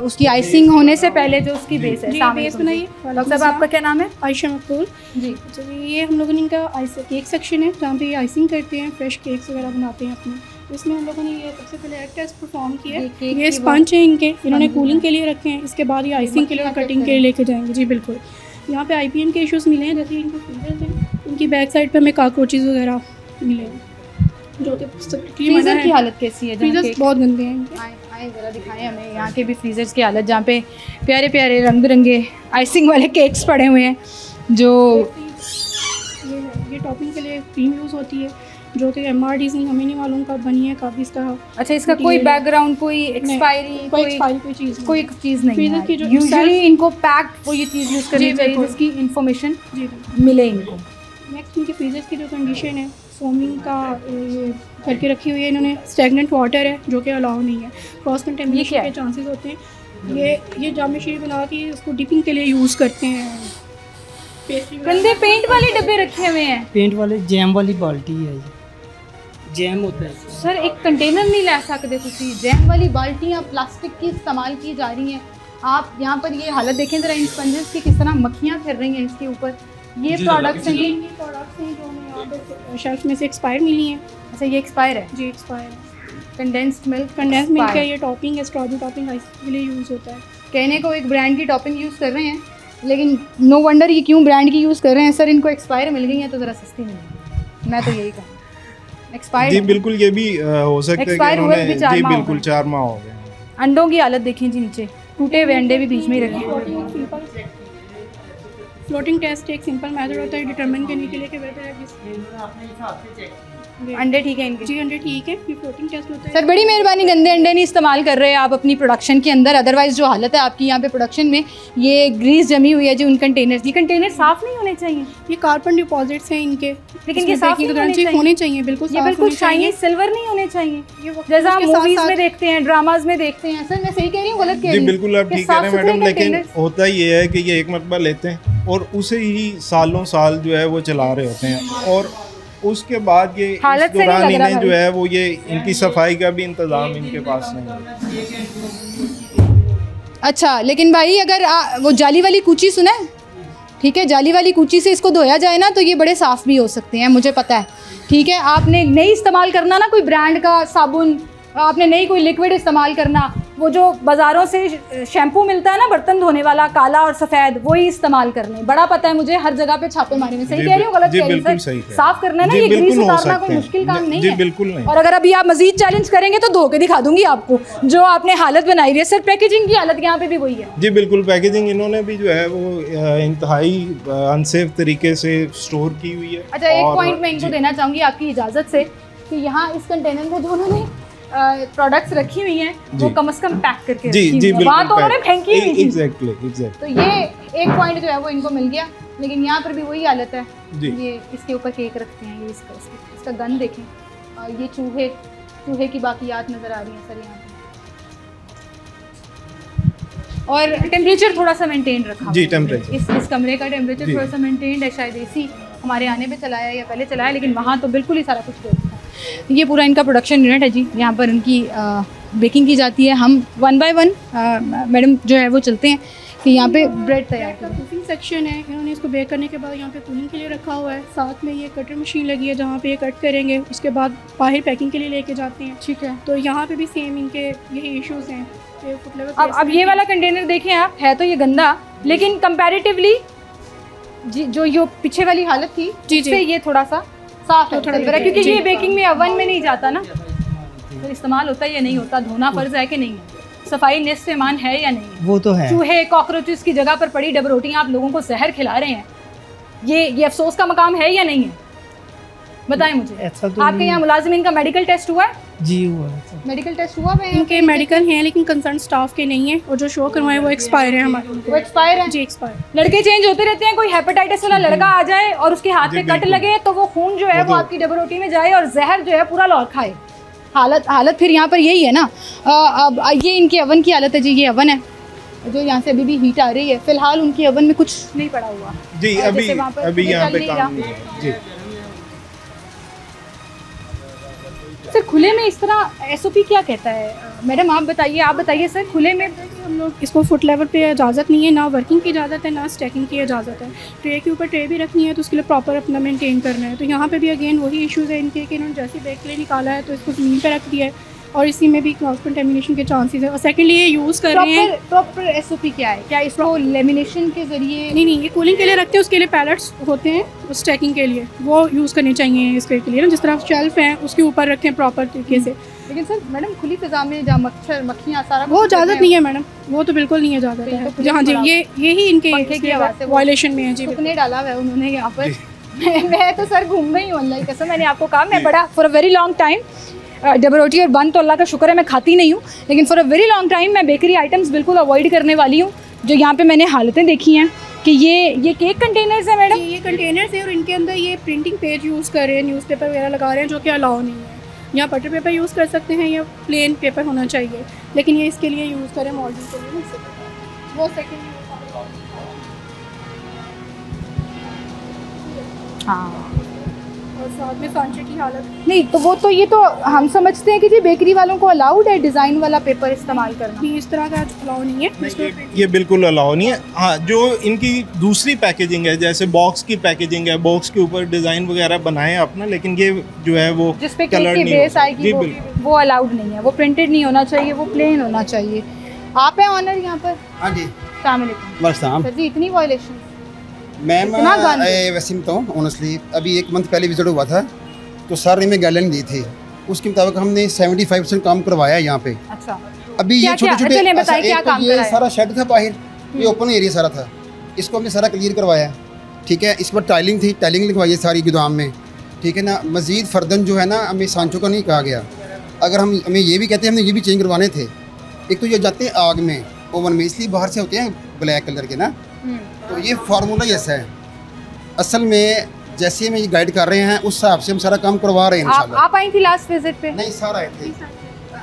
उसकी आइसिंग होने से पहले जो उसकी बेस है, बेस बनाइए। डॉक्टर साहब आपका क्या नाम है? आयशा मकबूल जी। तो ये हम लोगों ने इनका केक सेक्शन है जहाँ पे ये आइसिंग करते हैं, फ्रेश केक्स वगैरह बनाते हैं अपने। इसमें हम लोगों ने ये सबसे पहले एक टेस्ट परफॉर्म किया है। ये स्पंज है इनके, इन्होंने कूलिंग के लिए रखे हैं। इसके बाद ये आइसिंग के लिए और कटिंग के लिए लेके जाएंगे। जी बिल्कुल। यहाँ पे IPM के इश्यूज़ मिले हैं, जैसे इनको फ्रीजर्स हैं, इनकी बैक साइड पे हमें कॉकरोचेस वगैरह मिले हैं। जो फ्रीजर की हालत कैसी है? फ्रीजर्स बहुत गंदे हैं इनके। आए ज़रा दिखाएं हमें यहाँ के भी फ्रीजर्स की हालत, जहाँ पे प्यारे प्यारे रंग बिरंगे आइसिंग वाले केक्स पड़े हुए हैं। जो ये टॉपिंग के लिए क्रीम यूज़ होती है, जो कि MRDs हमें नहीं मालूम कब बनी है, कब इसका। अच्छा, इसका कोई बैकग्राउंड, कोई एक्सपायरी, कोई चीज़ नहीं है। यूजुअली इनको पैक्ड वो ये चीज़ यूज़ करनी चाहिए जिसकी इंफॉर्मेशन मिले इनको। नेक्स्ट इनके फ्रीजर्स की जो कंडीशन है, फोमिंग का ये करके रखी हुई है इन्होंने। स्टैगनेंट वाटर है जो कि अलाउ नहीं है, क्रॉस कंटेमिनेशन के चांसेस होते हैं। ये जाम शीट बना के उसको डिपिंग के लिए यूज़ करते हैं। गंदे पेंट वाले डब्बे रखे हुए हैं। पेंट वाले जैम वाली बाल्टी है, ये जैम होता है सर। एक कंटेनर नहीं ला सकते तुसी? जैम वाली बाल्टियाँ प्लास्टिक की इस्तेमाल की जा रही हैं। आप यहाँ पर ये हालत देखें ज़रा इन स्पंजेस की, किस तरह मक्खियाँ फिर रही हैं इसके ऊपर। ये प्रोडक्ट्स हैं जो हमें यहाँ पे शेल्फ में से एक्सपायर मिली हैं। अच्छा, ये एक्सपायर है? जी एक्सपायर है। कंडेंस्ड मिल्क का ये टॉपिंग है, स्ट्रॉबेरी टॉपिंग के लिए यूज़ होता है। कहने को एक ब्रांड की टॉपिंग यूज़ कर रहे हैं, लेकिन नो वंडर ये क्यों ब्रांड की यूज़ कर रहे हैं। सर इनको एक्सपायर मिल गई है तो ज़रा सस्ती मिलेगी, मैं तो यही कहूँ। एक्सपायर जी बिल्कुल, ये भी हो सकता है कि उन्होंने जी बिल्कुल 4 माह हो गए। अंडों की हालत देखें जी, नीचे टूटे हुए अंडे भी बीच में ही रखे। फ्लोटिंग टेस्ट एक सिंपल मेथड होता है डिटरमाइन करने के लिए कि वेदर है अंडे ठीक है इनके। जी अंडे ठीक है, ये फ्लोटिंग टेस्ट होता है। सर बड़ी मेहरबानी, गंदे अंडे नहीं इस्तेमाल कर रहे हैं आप अपनी प्रोडक्शन के अंदर। अदरवाइज जो हालत है आपकी यहाँ पे प्रोडक्शन में, ये ग्रीस जमी हुई है जी उन कंटेनर्स। ये कंटेनर साफ नहीं होने चाहिए। ये कार्बन डिपॉजिट्स हैं इनके, लेकिन ये साफ होने चाहिए बिल्कुल। ये बिल्कुल शाइनी सिल्वर नहीं होने चाहिए, जैसा हम मूवीज में देखते हैं, ड्रामाज में देखते हैं। सर मैं सही कह रही हूँ, गलत कह रही हूँ? बिल्कुल आप ठीक कह रहे हैं मैडम, लेकिन होता ये है कि ये एक मरतबा लेते हैं और उसे ही सालों साल जो है वो चला रहे होते हैं, और उसके बाद ये इस दौरान इन्हें जो है वो ये इनकी सफाई का भी इंतज़ाम इनके पास नहीं है। अच्छा, लेकिन भाई अगर वो जाली वाली कूची सुना है, ठीक है, जाली वाली कूची से इसको धोया जाए ना तो ये बड़े साफ़ भी हो सकते हैं, मुझे पता है। ठीक है, आपने नहीं इस्तेमाल करना ना कोई ब्रांड का साबुन, आपने नहीं कोई लिक्विड इस्तेमाल करना, वो जो बाज़ारों से शैम्पू मिलता है ना बर्तन धोने वाला, काला और सफ़ेद, वही इस्तेमाल कर लें। बड़ा पता है मुझे, हर जगह पे छापे मारे में। सही कह रही हूँ, गलत कह रही हूँ सर? साफ करना है ना, ये ग्रीस उतारना कोई मुश्किल काम नहीं है। बिल्कुल नहीं। और अगर अभी आप मजीद चैलेंज करेंगे तो धो के दिखा दूंगी आपको जो आपने हालत बनाई हुई है। सर पैकेजिंग की हालत यहाँ पे भी वही है। जी बिल्कुल, पैकेजिंग इन्होंने भी जो है वो इंतहाई अनसेफ तरीके से स्टोर की हुई है। अच्छा, एक पॉइंट मैं इनको देना चाहूँगी आपकी इजाज़त से कि यहाँ इस कंटेनर में जो उन्होंने प्रोडक्ट्स रखी हुई हैं वो कम से कम पैक करके जी जी बिल्कुल, वहाँ तो उन्होंने फेंकी हुई थी। एग्जैक्टली। तो ये एक पॉइंट जो है वो इनको मिल गया, लेकिन यहाँ पर भी वही हालत है। ये इसके ऊपर केक रखते हैं, ये इसका गन देखें, ये चूहे की बाकियात नज़र आ रही हैं सर यहाँ पे। और टेम्परेचर थोड़ा सा मेंटेन रखा जी, टेम्परेचर इस कमरे का टेम्परेचर थोड़ा सा मेंटेन है। शायद एसी हमारे आने पे चलाया या पहले चलाया, लेकिन वहाँ तो बिल्कुल ही सारा कुछ है। ये पूरा इनका प्रोडक्शन यूनिट है जी, यहाँ पर उनकी बेकिंग की जाती है। हम 1 बाय 1 मैडम जो है वो चलते हैं कि यहाँ पे ब्रेड तैयार का कुकिंग सेक्शन है। इन्होंने इसको बेक करने के बाद यहाँ पे कूलिंग के लिए रखा हुआ है। साथ में ये कटर मशीन लगी है जहाँ पे ये कट करेंगे, उसके बाद बाहर पैकिंग के लिए लेके जाते हैं। ठीक है, तो यहाँ पे भी सेम इनके यही इश्यूज़ हैं। अब ये वाला कंटेनर देखें आप, है तो ये गंदा, लेकिन कंपैरेटिवली जो ये पीछे वाली हालत थी उससे ये थोड़ा सा साफ है, क्योंकि ये बेकिंग में ओवन में नहीं जाता ना, तो इस्तेमाल होता है या नहीं होता, धोना फर्ज है कि नहीं है, सफाई निस्फ़ ईमान है या नहीं है। वो तो है। चूहे कॉकरोचेस की जगह पर पड़ी डब रोटियाँ आप लोगों को जहर खिला रहे हैं, ये अफसोस का मकाम है या नहीं है? बताएं मुझे। तो आपके यहाँ मुलाजिमीन का मेडिकल टेस्ट हुआ है? जी हुआ है। मेडिकल टेस्ट हुआ है? इनके मेडिकल हैं लेकिन कंसर्न स्टाफ के नहीं है, और जो शो करवाए वो एक्सपायर है हमारे। वो एक्सपायर है? जी एक्सपायर। लड़के चेंज होते रहते हैं, कोई हेपेटाइटिस वाला लड़का आ जाए और उसके हाथ पे कट लगे तो वो खून जो है वो आपकी डब रोटी में जाए और जहर जो है पूरा लाहौर खाए। हालत फिर यहाँ पर यही है ना। अब ये इनके अवन की हालत है जी, ये अवन है जो यहाँ से अभी भी हीट आ रही है। फिलहाल उनके अवन में कुछ नहीं पड़ा हुआ जी, अभी यहाँ पे काम नहीं है जी। सर खुले में इस तरह एसओपी क्या कहता है? मैडम आप बताइए सर, खुले में हम लोग इसको फुट लेवल पे इजाज़त नहीं है, ना वर्किंग की इजाज़त है ना स्टैकिंग की इजाज़त है। ट्रे के ऊपर ट्रे भी रखनी है तो उसके लिए प्रॉपर अपना मेंटेन करना है। तो यहाँ पे भी अगेन वही इश्यूज़ है इनके कि इन्होंने जैसे बेक के लिए निकाला है तो इसको ज़मीन पे रख दिया है और इसी में भी क्रॉस कंटेमिनेशन के चांसेस है। और सेकेंडली ये यूज़ कर रहे हैं। प्रॉपर एसओपी क्या है? क्या इसको लेमिनेशन के जरिए? नहीं, ये कूलिंग के लिए रखते हैं, उसके लिए पैलेट्स होते हैं स्टैकिंग के लिए, वो यूज़ करने चाहिए इसके लिए ना। जिस तरह शेल्फ हैं उसके ऊपर रखें प्रॉपर तरीके से। लेकिन सर मैडम खुली फिजा में जहाँ मच्छर मक्खियाँ सारा वो इजाज़त नहीं है मैडम, वो तो बिल्कुल नहीं इजाज़त है। हाँ जी, यही इनके वायलेशन में है जी। कितने डाला हुआ है उन्होंने यहाँ पर? मैं तो सर घूम गई हूँ, अल्लाह की कसम। मैंने आपको कहा मैं बड़ा for a very long time डब रोटी और बन तो अल्लाह का शुक्र है मैं खाती नहीं हूँ, लेकिन for a very long time मैं बेकरी आइटम्स बिल्कुल अवॉइड करने वाली हूँ। जो यहाँ पे मैंने हालतें देखी हैं कि ये केक कंटेनर्स हैं मैडम, ये कंटेनर्स हैं और इनके अंदर ये प्रिंटिंग पेज यूज़ कर रहे हैं, न्यूज़पेपर वगैरह लगा रहे हैं जो कि अलाउ नहीं है। यहाँ बटर पेपर यूज़ कर सकते हैं या प्लेन पेपर होना चाहिए, लेकिन ये इसके लिए यूज़ करें मॉडल के लिए वो सेकेंड। हाँ, और साथ में सांचे की हालत नहीं तो वो तो ये तो हम समझते हैं कि जी बेकरी वालों को अलाउड है डिज़ाइन वाला पेपर इस्तेमाल करना। नहीं, इस तरह का अलाउ नहीं है, ये बिल्कुल अलाउ नहीं है। हाँ, जो इनकी दूसरी पैकेजिंग है जैसे बॉक्स की पैकेजिंग है, बॉक्स के ऊपर डिज़ाइन वगैरह बनाए अपना, लेकिन ये जो है वो जिस पे केक की बेस आएगी वो अलाउड नहीं है, वो प्रिंटेड नहीं होना चाहिए, वो प्लेन होना चाहिए। आप हैं ऑनर यहाँ पर? हाँ जी, अस्सलाम वालेकुम। सर जी इतनी वायलेशन मैम वैसे तो ऑनेस्टली अभी 1 मंथ पहले विजिट हुआ था तो सर ने हमें गाइडलाइन दी थी, उसके मुताबिक हमने 75% काम करवाया है यहाँ पे। अच्छा, अभी ये छोटे-छोटे ये सारा शेड था बाहर, ये ओपन एरिया सारा था, इसको हमने सारा क्लियर करवाया। ठीक है, इस पर टाइलिंग थी, टाइलिंग लिखवाई है सारी गोदाम में। ठीक है ना, मज़ीद फर्दन जो है ना हमें सांचों का नहीं कहा गया। अगर हमें ये भी कहते हैं हमने ये भी चेंज करवाने थे। एक तो ये जाते हैं आग में ओवन में, इसलिए बाहर से होते हैं ब्लैक कलर के ना, तो ये फार्मूला ऐसा है। असल में जैसे में ये गाइड कर रहे हैं उस हिसाब से हम सारा काम करवा रहे हैं इंशाल्लाह। आप आई थी लास्ट विजिट पे? नहीं, सर आए थे।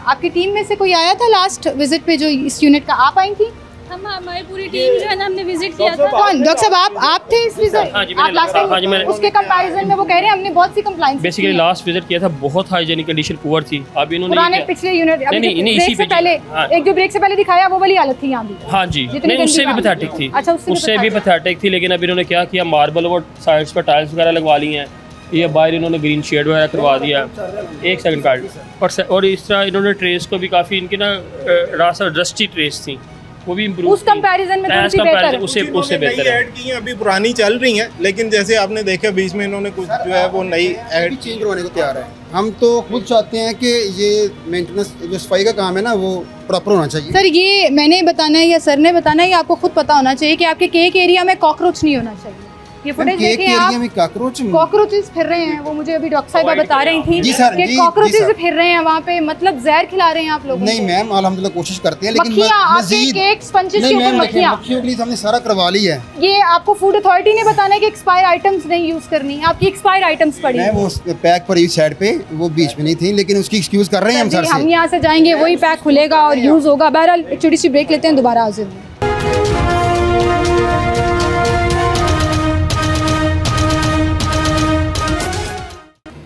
आपकी टीम में से कोई आया था लास्ट विजिट पे जो इस यूनिट का? आप आई थी? हम हमारी पूरी टीम जो है ना हमने विजिट किया था। कौन? डॉक्टर साहब आप थे इस विजिट? आप लास्ट टाइम उसके कंपैरिजन में वो कह रहे हैं हमने बहुत सी कंप्लाइंस बेसिकली लास्ट विजिट किया था, बहुत हाइजीनिक कंडीशन पुअर थी। अब इन्होंने पुराने पिछले यूनिट नहीं इसी पे पहले एक जो ब्रेक से पहले दिखाया वो वाली हालत थी यहाँ भी। हाँ जी, नहीं उससे भी पैथेटिक थी। अच्छा, उससे भी पैथेटिक थी, लेकिन अभी इन्होंने क्या किया, मार्बल और साइड्स पर टाइल्स वगैरह लगवा ली हैं, ये बाहर इन्होंने ग्रीन शेड वगैरह करवा दिया। एक सेकंड कार्ड और इस तरह इन्होंने ट्रेस को भी काफ़ी इनकी ना रास्ता रस्टी ट्रेस थी, वो भी इम्प्रूव उस कंपैरिजन में थोड़ी सी बेहतर उससे बेहतर है। ऐड की हैं, अभी पुरानी चल रही हैं, लेकिन जैसे आपने देखा बीच में इन्होंने कुछ जो है वो नई ऐड चेंज करवाने को तैयार है। हम तो खुद चाहते हैं कि ये मेंटेनेंस जो सफाई का काम है ना वो प्रॉपर होना चाहिए। सर ये मैंने बताना है या सर ने बताना है, या आपको खुद पता होना चाहिए कि आपके केक एरिया में कॉकरोच नहीं होना चाहिए। ये फुटेज देखें आप, कॉकरोचेस फिर रहे हैं, वो मुझे अभी डॉक्टर साहिबा बता रही थी कि कॉकरोचेस फिर रहे हैं वहाँ पे, मतलब जहर खिला रहे हैं आप लोगों को। नहीं मैम, अल्हम्दुलिल्लाह कोशिश करते हैं, लेकिन मक्खियाँ केक स्पंजेस के ऊपर मक्खियाँ के लिए हमने सारा करवा लिया है। ये आपको फूड अथॉरिटी ने बताना है कि एक्सपायर आइटम्स नहीं यूज करनी, आपकी एक्सपायर आइटम्स पड़ी है। वो पैक पर साइड पे वो बीच में नहीं थी, लेकिन उसकी एक्सक्यूज कर रहे हैं हम सर से। हम यहाँ से जाएंगे वही पैक खुलेगा और यूज होगा। बहरहाल एक छोटी सी ब्रेक लेते हैं, दोबारा हाजिर होंगे।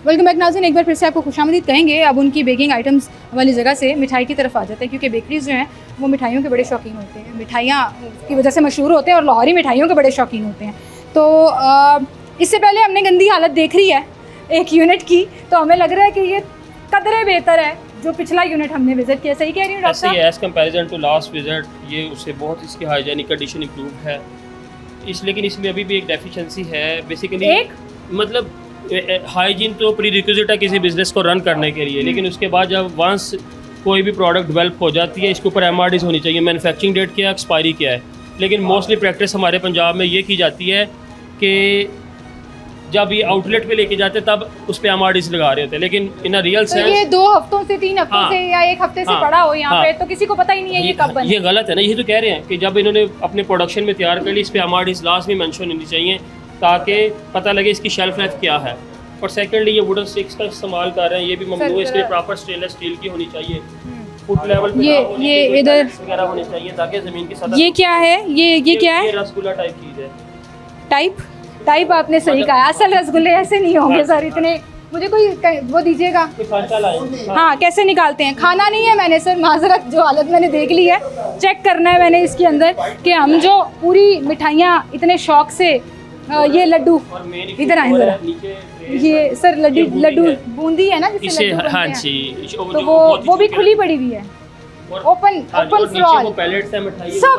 वेलकम बैक नाज़रीन, एक बार फिर से आपको खुशामदीद कहेंगे। अब उनकी बेकिंग आइटम्स वाली जगह से मिठाई की तरफ आ जाते हैं, क्योंकि बेकरीज जो हैं वो मिठाइयों के बड़े शौकीन होते हैं, मिठाइयाँ की वजह से मशहूर होते हैं और लाहौरी मिठाइयों के बड़े शौकीन होते हैं। तो इससे पहले हमने गंदी हालत देख रही है एक यूनिट की, तो हमें लग रहा है कि ये कदरे बेहतर है जो पिछला यूनिट हमने विजिट किया। सही कह रही हूँ डॉक्टर साहब? As comparison to last visit ये उससे बहुत इसकी हाइजीनिक कंडीशन इम्प्रूव है, लेकिन इसमें अभी भी एक डेफिशिएंसी है बेसिकली। मतलब हाइजीन तो प्री रिक्विजिट है किसी बिजनेस को रन करने के लिए, लेकिन उसके बाद जब वंस कोई भी प्रोडक्ट डेवलप हो जाती है, इसके ऊपर MRDs होनी चाहिए, मैन्युफैक्चरिंग डेट क्या है, एक्सपायरी क्या है। लेकिन मोस्टली प्रैक्टिस हमारे पंजाब में ये की जाती है कि जब ये आउटलेट पे लेके जाते तब उस पर MRDs लगा रहे होते हैं, लेकिन इन अ रियल सेंस ये 2 हफ्तों से 3 हफ्तों से या 1 हफ्ते से पड़ा हो यहाँ पे, तो किसी को पता ही नहीं है ये कब बने। ये गलत है ना, यही तो कह रहे हैं कि जब इन्होंने अपने प्रोडक्शन में तैयार कर ली, इस पर MRDs लास्ट में मेंशन होनी चाहिए ताकि पता लगे इसकी शेल्फ लाइफ क्या है। और सेकेंडली ये वुडन स्टिक्स का इस्तेमाल कर रहे हैं, ये भी ममनू है, इसके प्रॉपर स्टेनलेस स्टील की होनी चाहिए, फुट लेवल पे ये इधर वगैरह होनी चाहिए ताकि ज़मीन की सतह। ये क्या है? ये क्या है? ये रसगुल्ला टाइप चीज़ है। टाइप आपने सही कहा, असल रसगुल्ले ऐसे नहीं होंगे सर इतने। मुझे कोई वो दीजिएगा। हाँ, कैसे निकालते हैं? खाना नहीं है मैंने सर, माजरत, जो हालत मैंने देख ली है, चेक करना है मैंने इसके अंदर कि हम जो पूरी मिठाइयाँ इतने शौक से ये लड्डू इधर आए जरा, ये सर लड्डू बूंदी है ना जिससे लड्डू बनते हैं। हाँ जी, तो वो भी खुली पड़ी हुई है, ओपन फॉर ऑल, सब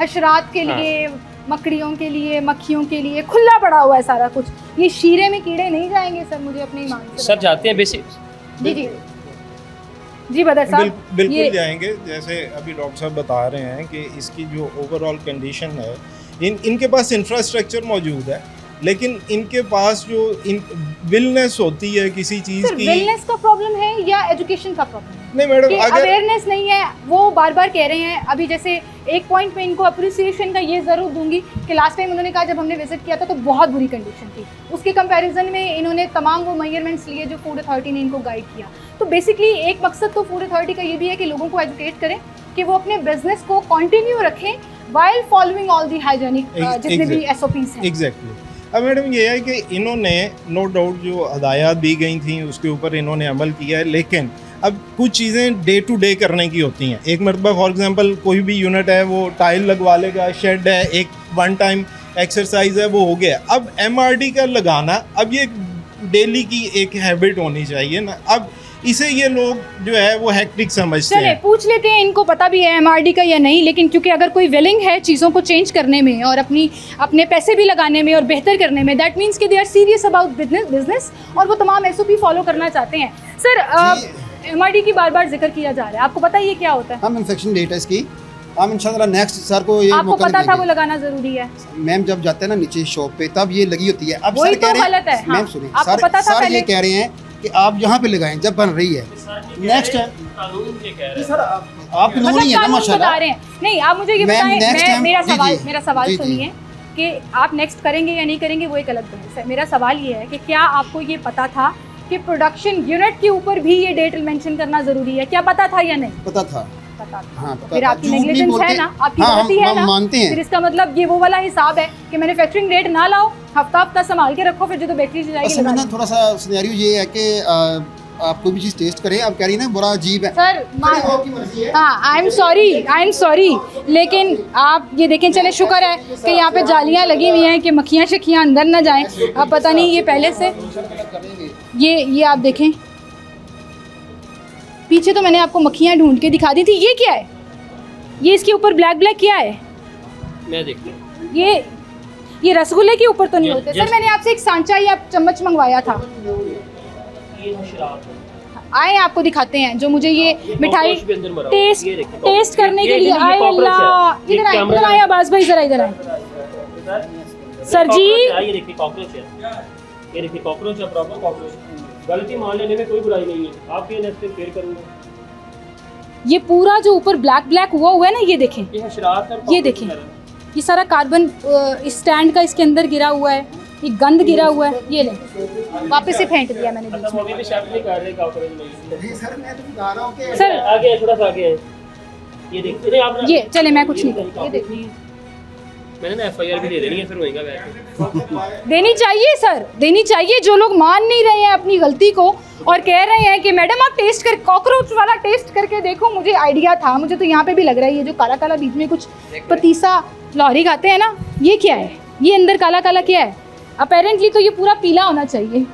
हशरात के लिए, मकड़ियों के लिए, मक्खियों के लिए खुला पड़ा हुआ है सारा कुछ। ये शीरे में कीड़े नहीं जाएंगे सर, मुझे अपने ईमान से सर जाते हैं बेसिक। जी बदर साहब बिल्कुल जाएंगे। जैसे अभी डॉक्टर साहब बता रहे हैं कि इसकी जो ओवरऑल कंडीशन है, इनके पास इंफ्रास्ट्रक्चर मौजूद है, लेकिन इनके पास जो विलनेस होती है किसी चीज़ की, विलनेस का प्रॉब्लम है या एजुकेशन का प्रॉब्लम है? नहीं मैडम, अगर अवेयरनेस नहीं है, वो बार बार कह रहे हैं। अभी जैसे एक पॉइंट में इनको अप्रिसिएशन का ये ज़रूर दूंगी कि लास्ट टाइम उन्होंने कहा जब हमने विजिट किया था तो बहुत बुरी कंडीशन थी, उसके कंपैरिजन में इन्होंने तमाम वो मेजरमेंट्स लिए जो फूड अथॉरिटी ने इनको गाइड किया। तो बेसिकली एक मकसद तो फूड अथॉरिटी का ये भी है कि लोगों को एजुकेट करें कि वो अपने बिजनेस को कंटिन्यू रखें while following all the hygienic जितने भी SOPs हैं। एग्जैक्टली। अब मैडम ये है कि इन्होंने नो डाउट जो हदायत दी गई थी उसके ऊपर इन्होंने अमल किया है, लेकिन अब कुछ चीज़ें डे टू डे करने की होती हैं। एक मरतबा फॉर एग्जांपल कोई भी यूनिट है वो टाइल लगवा लेगा, शेड है, एक वन टाइम एक्सरसाइज है, वो हो गया। अब MRD का लगाना, अब ये डेली की एक हैबिट होनी चाहिए ना। अब इसे ये लोग जो है वो हेक्टिक समझते हैं। पूछ लेते हैं इनको पता भी है MRD का या नहीं, लेकिन क्योंकि अगर कोई विलिंग है चीज़ों को चेंज करने में और अपने पैसे भी लगाने में और बेहतर करने में, दैट मीन्स कि they are serious about business और वो तमाम SOP फॉलो करना चाहते हैं। सर MRD की बार बार जिक्र किया जा रहा है, आपको पता है ये क्या होता है? हम इन्फेक्शन डेट है इसकी, हम इंशाल्लाह नेक्स्ट सर को ये आपको पता था वो लगाना जरूरी है। मैम जब जाते हैं ना नीचे शॉप पे तब ये लगी होती है। अब सर कह रहे हैं, मैम सुनिए, सर ये कह रहे हैं कि आप यहाँ पे लगाएं जब बन रही है। नेक्स्ट टाइम सर आप कानून नहीं है ना माशाल्लाह। नहीं, आप मुझे ये बताएं, मेरा सवाल सुनिए कि आप नेक्स्ट करेंगे या नहीं करेंगे वो एक अलग बहस है। मेरा सवाल ये है कि क्या आपको ये पता था कि प्रोडक्शन यूनिट के ऊपर भी ये डेट मेंशन करना जरूरी है? क्या पता था या नहीं? पता था। हाँ, फिर आपकी नेग्लिजेंस है ना, आपकी गलती है ना, मानते हैं। फिर इसका मतलब ये वो वाला हिसाब है कि मैन्युफैक्चरिंग रेट ना लाओ, हफ्ता संभाल के रखो, फिर जो तो बेकरी जाएगी। थोड़ा सा सिनेरियो ये है कि आप कोई भी चीज़ टेस्ट करें, आप कह रही ना बड़ा अजीब है सर। आपकी मर्जी है। हाँ, आई एम सॉरी, लेकिन आप ये देखें, चले शुक्र है कि यहाँ पे जालियाँ लगी हुई हैं कि मक्खियाँ शक्खियाँ अंदर ना जाएं। अब पता नहीं ये पहले से ये आप देखें पीछे, तो मैंने आपको मक्खियाँ ढूंढ के दिखा दी थी। ये क्या है? ये इसके ऊपर ब्लैक ब्लैक क्या है? मैं देखता हूँ। ये रसगुल्ले के ऊपर तो नहीं होते सर? मैंने आपसे एक सांचा या चम्मच मंगवाया था। आए आपको दिखाते हैं जो मुझे ये मिठाई टेस्ट करने के लिए आए। अल्लाह, इधर आए अब्बास भाई, जरा इधर आए सर जी। ये देखिए कॉकरोच है, ये देखिए कॉकरोच है, प्रॉपर कॉकरोच। गलती मान लेने में कोई बुराई नहीं है, आपके नेक्स्ट फेयर करूंगा। ये पूरा जो ऊपर ब्लैक ब्लैक हुआ है ना, ये देखें, ये देखें, ये सारा कार्बन इस स्टैंड का इसके अंदर गिरा हुआ है, ये गंद गिरा हुआ है। ये लें, वापस से फेंक दिया मैंने बीच में। सर आगे थोड़ा सा आगे है, ये देखिए आप। ये चले, मैं कुछ नहीं करती, ये देखिए मैंने ना FIR भी दे देनी है, फिर होएगा वैसे। देनी चाहिए सर, देनी चाहिए। जो लोग मान नहीं रहे हैं अपनी गलती को और कह रहे हैं कि मैडम आप टेस्ट कर, कॉकरोच वाला टेस्ट करके देखो। मुझे आइडिया था, मुझे तो यहाँ पे भी लग रहा है ये जो काला काला बीच में कुछ पतीसा लाहौरी खाते हैं ना, ये क्या है? ये अंदर काला काला क्या है? अपेरेंटली तो ये पूरा पीला होना चाहिए।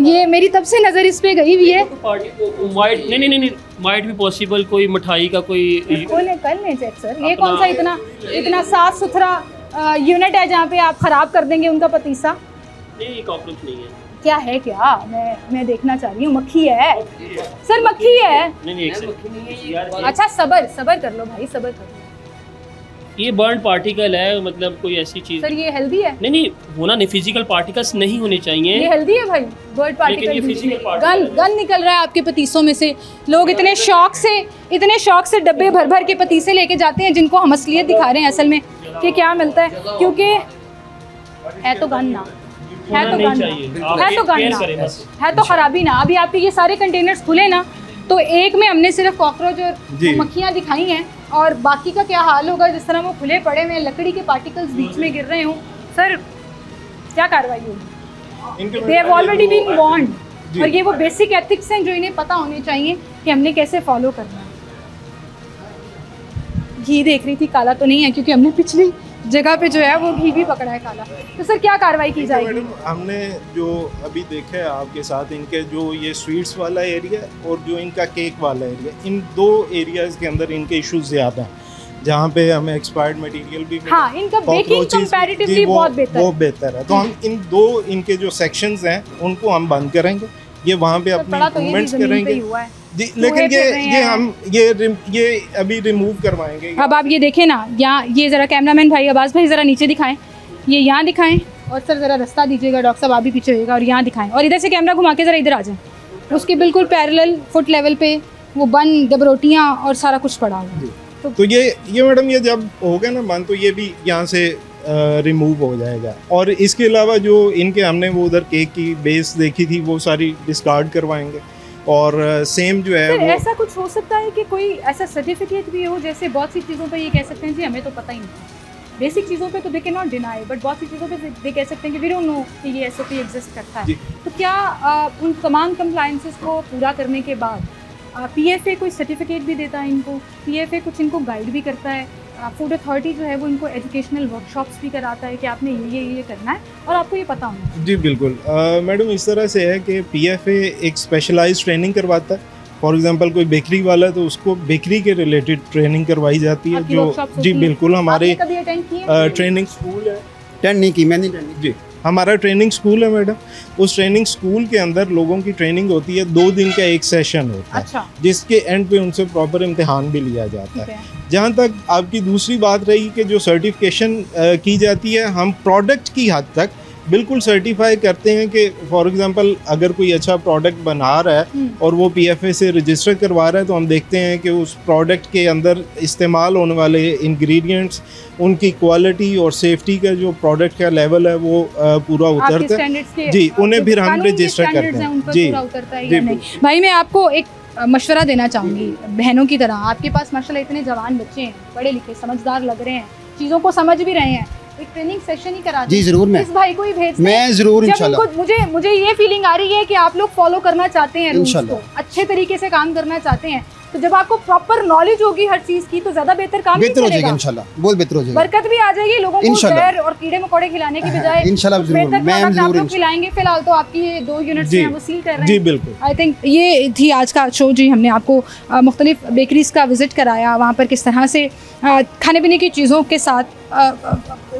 ये मेरी तब से नज़र इस पे गई हुई है। वाइट नहीं, वाइट भी पॉसिबल, कोई मिठाई का कोई कर लें चेक सर। ये कौन सा इतना साफ सुथरा यूनिट है जहाँ पे आप ख़राब कर देंगे उनका पतीसा? नहीं, ये कॉकरोच नहीं है। क्या है? क्या मैं देखना चाह रही हूँ। मक्खी है सर, मक्खी है। नहीं, अच्छा सबर कर लो भाई, सबर कर लो। ये बर्न पार्टिकल है, मतलब कोई ऐसी चीज। सर ये हेल्दी है? नहीं होना नहीं, फिजिकल पार्टिकल्स नहीं होने चाहिए। ये हेल्दी है भाई, बर्न पार्टिकल। गन निकल रहा है आपके पतीसों में से। लोग इतने शौक से डब्बे भर भर के पतीसे लेके जाते हैं, जिनको हम असलियत दिखा रहे हैं असल में कि क्या मिलता है। क्योंकि है तो गन ना, है तो खराबी ना। अभी आपके ये सारे कंटेनर्स खुले ना, तो एक में हमने सिर्फ कॉकरोच और मक्खियाँ दिखाई हैं, और बाकी का क्या हाल होगा जिस तरह वो खुले पड़े हुए लकड़ी के पार्टिकल्स बीच में गिर रहे हों। सर क्या कार्रवाई होगी? They have already been warned, और ये वो बेसिक एथिक्स हैं जो इन्हें पता होने चाहिए कि हमने कैसे फॉलो करना है। घी देख रही थी, काला तो नहीं है क्योंकि हमने पिछली जगह पे जो है वो घी भी पकड़ा है काला। तो सर क्या कार्रवाई की जाएगी? मैडम हमने जो अभी देखा है आपके साथ, इनके जो ये स्वीट्स वाला एरिया और जो इनका केक वाला एरिया, इन दो एरियाज़ के अंदर इनके इश्यूज ज़्यादा हैं, जहाँ पे हमें एक्सपायर्ड मटेरियल भी हाँ, इनका बेकिंग कंपैरेटिवली बहुत बेहतर है। तो हम इन दो इनके जो सेक्शंस हैं उनको हम बंद करेंगे, ये वहाँ पे अपनी इम्प्रूवमेंट्स करेंगे जी। लेकिन ये अभी रिमूव करवाएंगे। अब आप ये देखें ना, यहाँ ये ज़रा कैमरामैन भाई अब्बास भाई ज़रा नीचे दिखाएं, ये यहाँ दिखाएं, और सर ज़रा रास्ता दीजिएगा, डॉक्टर साहब आप भी पीछे होइएगा, और यहाँ दिखाएं, और इधर से कैमरा घुमा के ज़रा इधर आ जाएं। उसके बिल्कुल पैरेलल फुट लेवल पे वो बन डबरोटियाँ और सारा कुछ पड़ा हुआ। तो ये मैडम ये जब हो गया ना बंद, तो ये भी यहाँ से रिमूव हो जाएगा। और इसके अलावा जो इनके हमने वो उधर केक की बेस देखी थी वो सारी डिस्कार्ड करवाएंगे। और सेम जो है वो ऐसा कुछ हो सकता है कि कोई ऐसा सर्टिफिकेट भी हो, जैसे बहुत सी चीज़ों पे ये कह सकते हैं जी हमें तो पता ही नहीं, बेसिक चीज़ों पे तो they can not deny, but बहुत सी चीज़ों पे दे कह सकते हैं कि वी डोंट नो कि ये SOP एग्जिस्ट करता है। तो क्या उन तमाम कंप्लायंसेस को पूरा करने के बाद PFA कोई सर्टिफिकेट भी देता है इनको? PFA कुछ इनको गाइड भी करता है? फूड अथॉरिटी जो है वो इनको एजुकेशनल वर्कशॉप्स भी कराता है कि आपने ये करना है और आपको ये पता होना है? जी बिल्कुल मैडम, इस तरह से है कि PFA एक स्पेशलाइज्ड ट्रेनिंग करवाता है। फॉर एग्जांपल कोई बेकरी वाला है तो उसको बेकरी के रिलेटेड ट्रेनिंग करवाई जाती है। जो जी बिल्कुल, हमारे ट्रेनिंग स्कूल है। अटेंड नहीं की मैंने जी, हमारा ट्रेनिंग स्कूल है मैडम। उस ट्रेनिंग स्कूल के अंदर लोगों की ट्रेनिंग होती है, 2 दिन का एक सेशन होता है। अच्छा। जिसके एंड पे उनसे प्रॉपर इम्तिहान भी लिया जाता है। जहाँ तक आपकी दूसरी बात रही कि जो सर्टिफिकेशन की जाती है, हम प्रोडक्ट की हद तक बिल्कुल सर्टिफाई करते हैं कि फॉर एग्जांपल अगर कोई अच्छा प्रोडक्ट बना रहा है और वो PFA से रजिस्टर करवा रहा है, तो हम देखते हैं कि उस प्रोडक्ट के अंदर इस्तेमाल होने वाले इंग्रेडिएंट्स, उनकी क्वालिटी और सेफ्टी का जो प्रोडक्ट का लेवल है वो पूरा उतरता है जी। उन्हें फिर हम रजिस्टर करते हैं जी। भाई मैं आपको एक मशवरा देना चाहूँगी बहनों की तरह। आपके पास माशाल्लाह इतने जवान बच्चे हैं, पढ़े लिखे समझदार लग रहे हैं, चीज़ों को समझ भी रहे हैं, एक ट्रेनिंग सेशन ही करा दें। जी जरूर, मैं इस भाई को ही भेज दें। मैं जरूर इंशाल्लाह। मुझे ये फीलिंग आ रही है कि आप लोग फॉलो करना चाहते हैं रूल्स को, अच्छे तरीके से काम करना चाहते हैं, तो जब आपको प्रॉपर नॉलेज होगी हर चीज की तो ज्यादा बेहतर काम बेहतर हो जाएगा इंशाल्लाह, बहुत बेहतर हो जाएगा, बरकत भी आ जाएगी लोगों को, जहर और कीड़े मकोड़े खिलाने की बजाय इंशाल्लाह जरूर खिलाएंगे। फिलहाल तो आपकी ये 2 यूनिट्स हैं वो सील कर रहे हैं। जी बिल्कुल। आई थिंक ये थी आज का शो जी। हमने आपको मुख्तलिफ बेकरीज का विजिट कराया, वहाँ पर किस तरह से खाने पीने की चीज़ों के साथ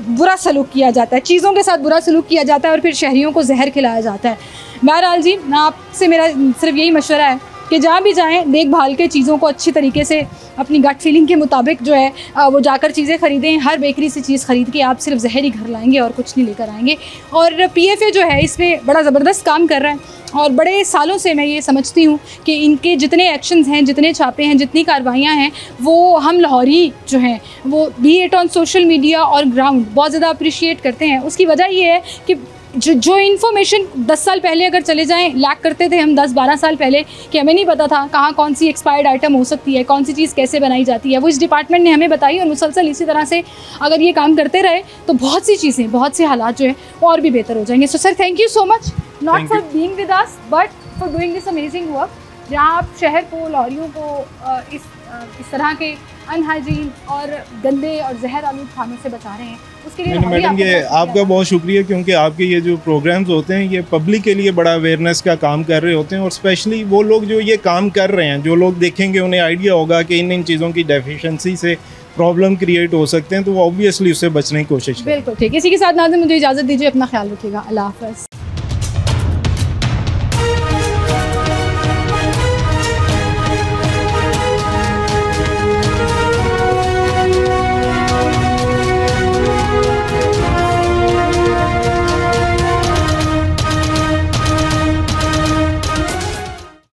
बुरा सलूक किया जाता है, चीज़ों के साथ बुरा सलूक किया जाता है और फिर शहरियों को जहर खिलाया जाता है। बहरहाल जी, आपसे मेरा सिर्फ यही मशवरा है कि जहाँ भी जाएं देखभाल के चीज़ों को अच्छी तरीके से अपनी गट फीलिंग के मुताबिक जो है वो जाकर चीज़ें ख़रीदें। हर बेकरी से चीज़ ख़रीद के आप सिर्फ जहर ही घर लाएंगे और कुछ नहीं लेकर आएंगे। और PFA जो है इसमें बड़ा ज़बरदस्त काम कर रहा है और बड़े सालों से मैं ये समझती हूँ कि इनके जितने एक्शंस हैं, जितने छापे हैं, जितनी कार्रवाइयाँ हैं, वो हम लाहौरी जो हैं वो B it on social media और ग्राउंड बहुत ज़्यादा अप्रिशिएट करते हैं। उसकी वजह ये है कि जो इन्फॉर्मेशन 10 साल पहले अगर चले जाएं लैक करते थे हम 10-12 साल पहले कि हमें नहीं पता था कहाँ कौन सी एक्सपायर्ड आइटम हो सकती है, कौन सी चीज़ कैसे बनाई जाती है, वो इस डिपार्टमेंट ने हमें बताई और मुसलसल इसी तरह से अगर ये काम करते रहे तो बहुत सी चीज़ें, बहुत से हालात जो है वो और भी बेहतर हो जाएंगे। So sir, thank you so much, not for being with us but for doing this amazing work, जहाँ आप शहर को, लाहौरियों को इस तरह के अनहाइजीन और गंदे और जहर आलूद खानों से बचा रहे हैं। उसके लिए मैडम ये आपका बहुत शुक्रिया, क्योंकि आपके ये जो प्रोग्राम्स होते हैं ये पब्लिक के लिए बड़ा अवेयरनेस का काम कर रहे होते हैं और स्पेशली वो लोग जो ये काम कर रहे हैं, जो लोग देखेंगे उन्हें आइडिया होगा कि इन चीज़ों की डेफिशिएंसी से प्रॉब्लम क्रिएट हो सकते हैं, तो वो ऑब्वियसली उससे बचने की कोशिश करें। बिल्कुल ठीक। इसी के साथ नाज़रीन मुझे इजाज़त दीजिए, अपना ख्याल रखिएगा, अल्लाह हाफ़िज़।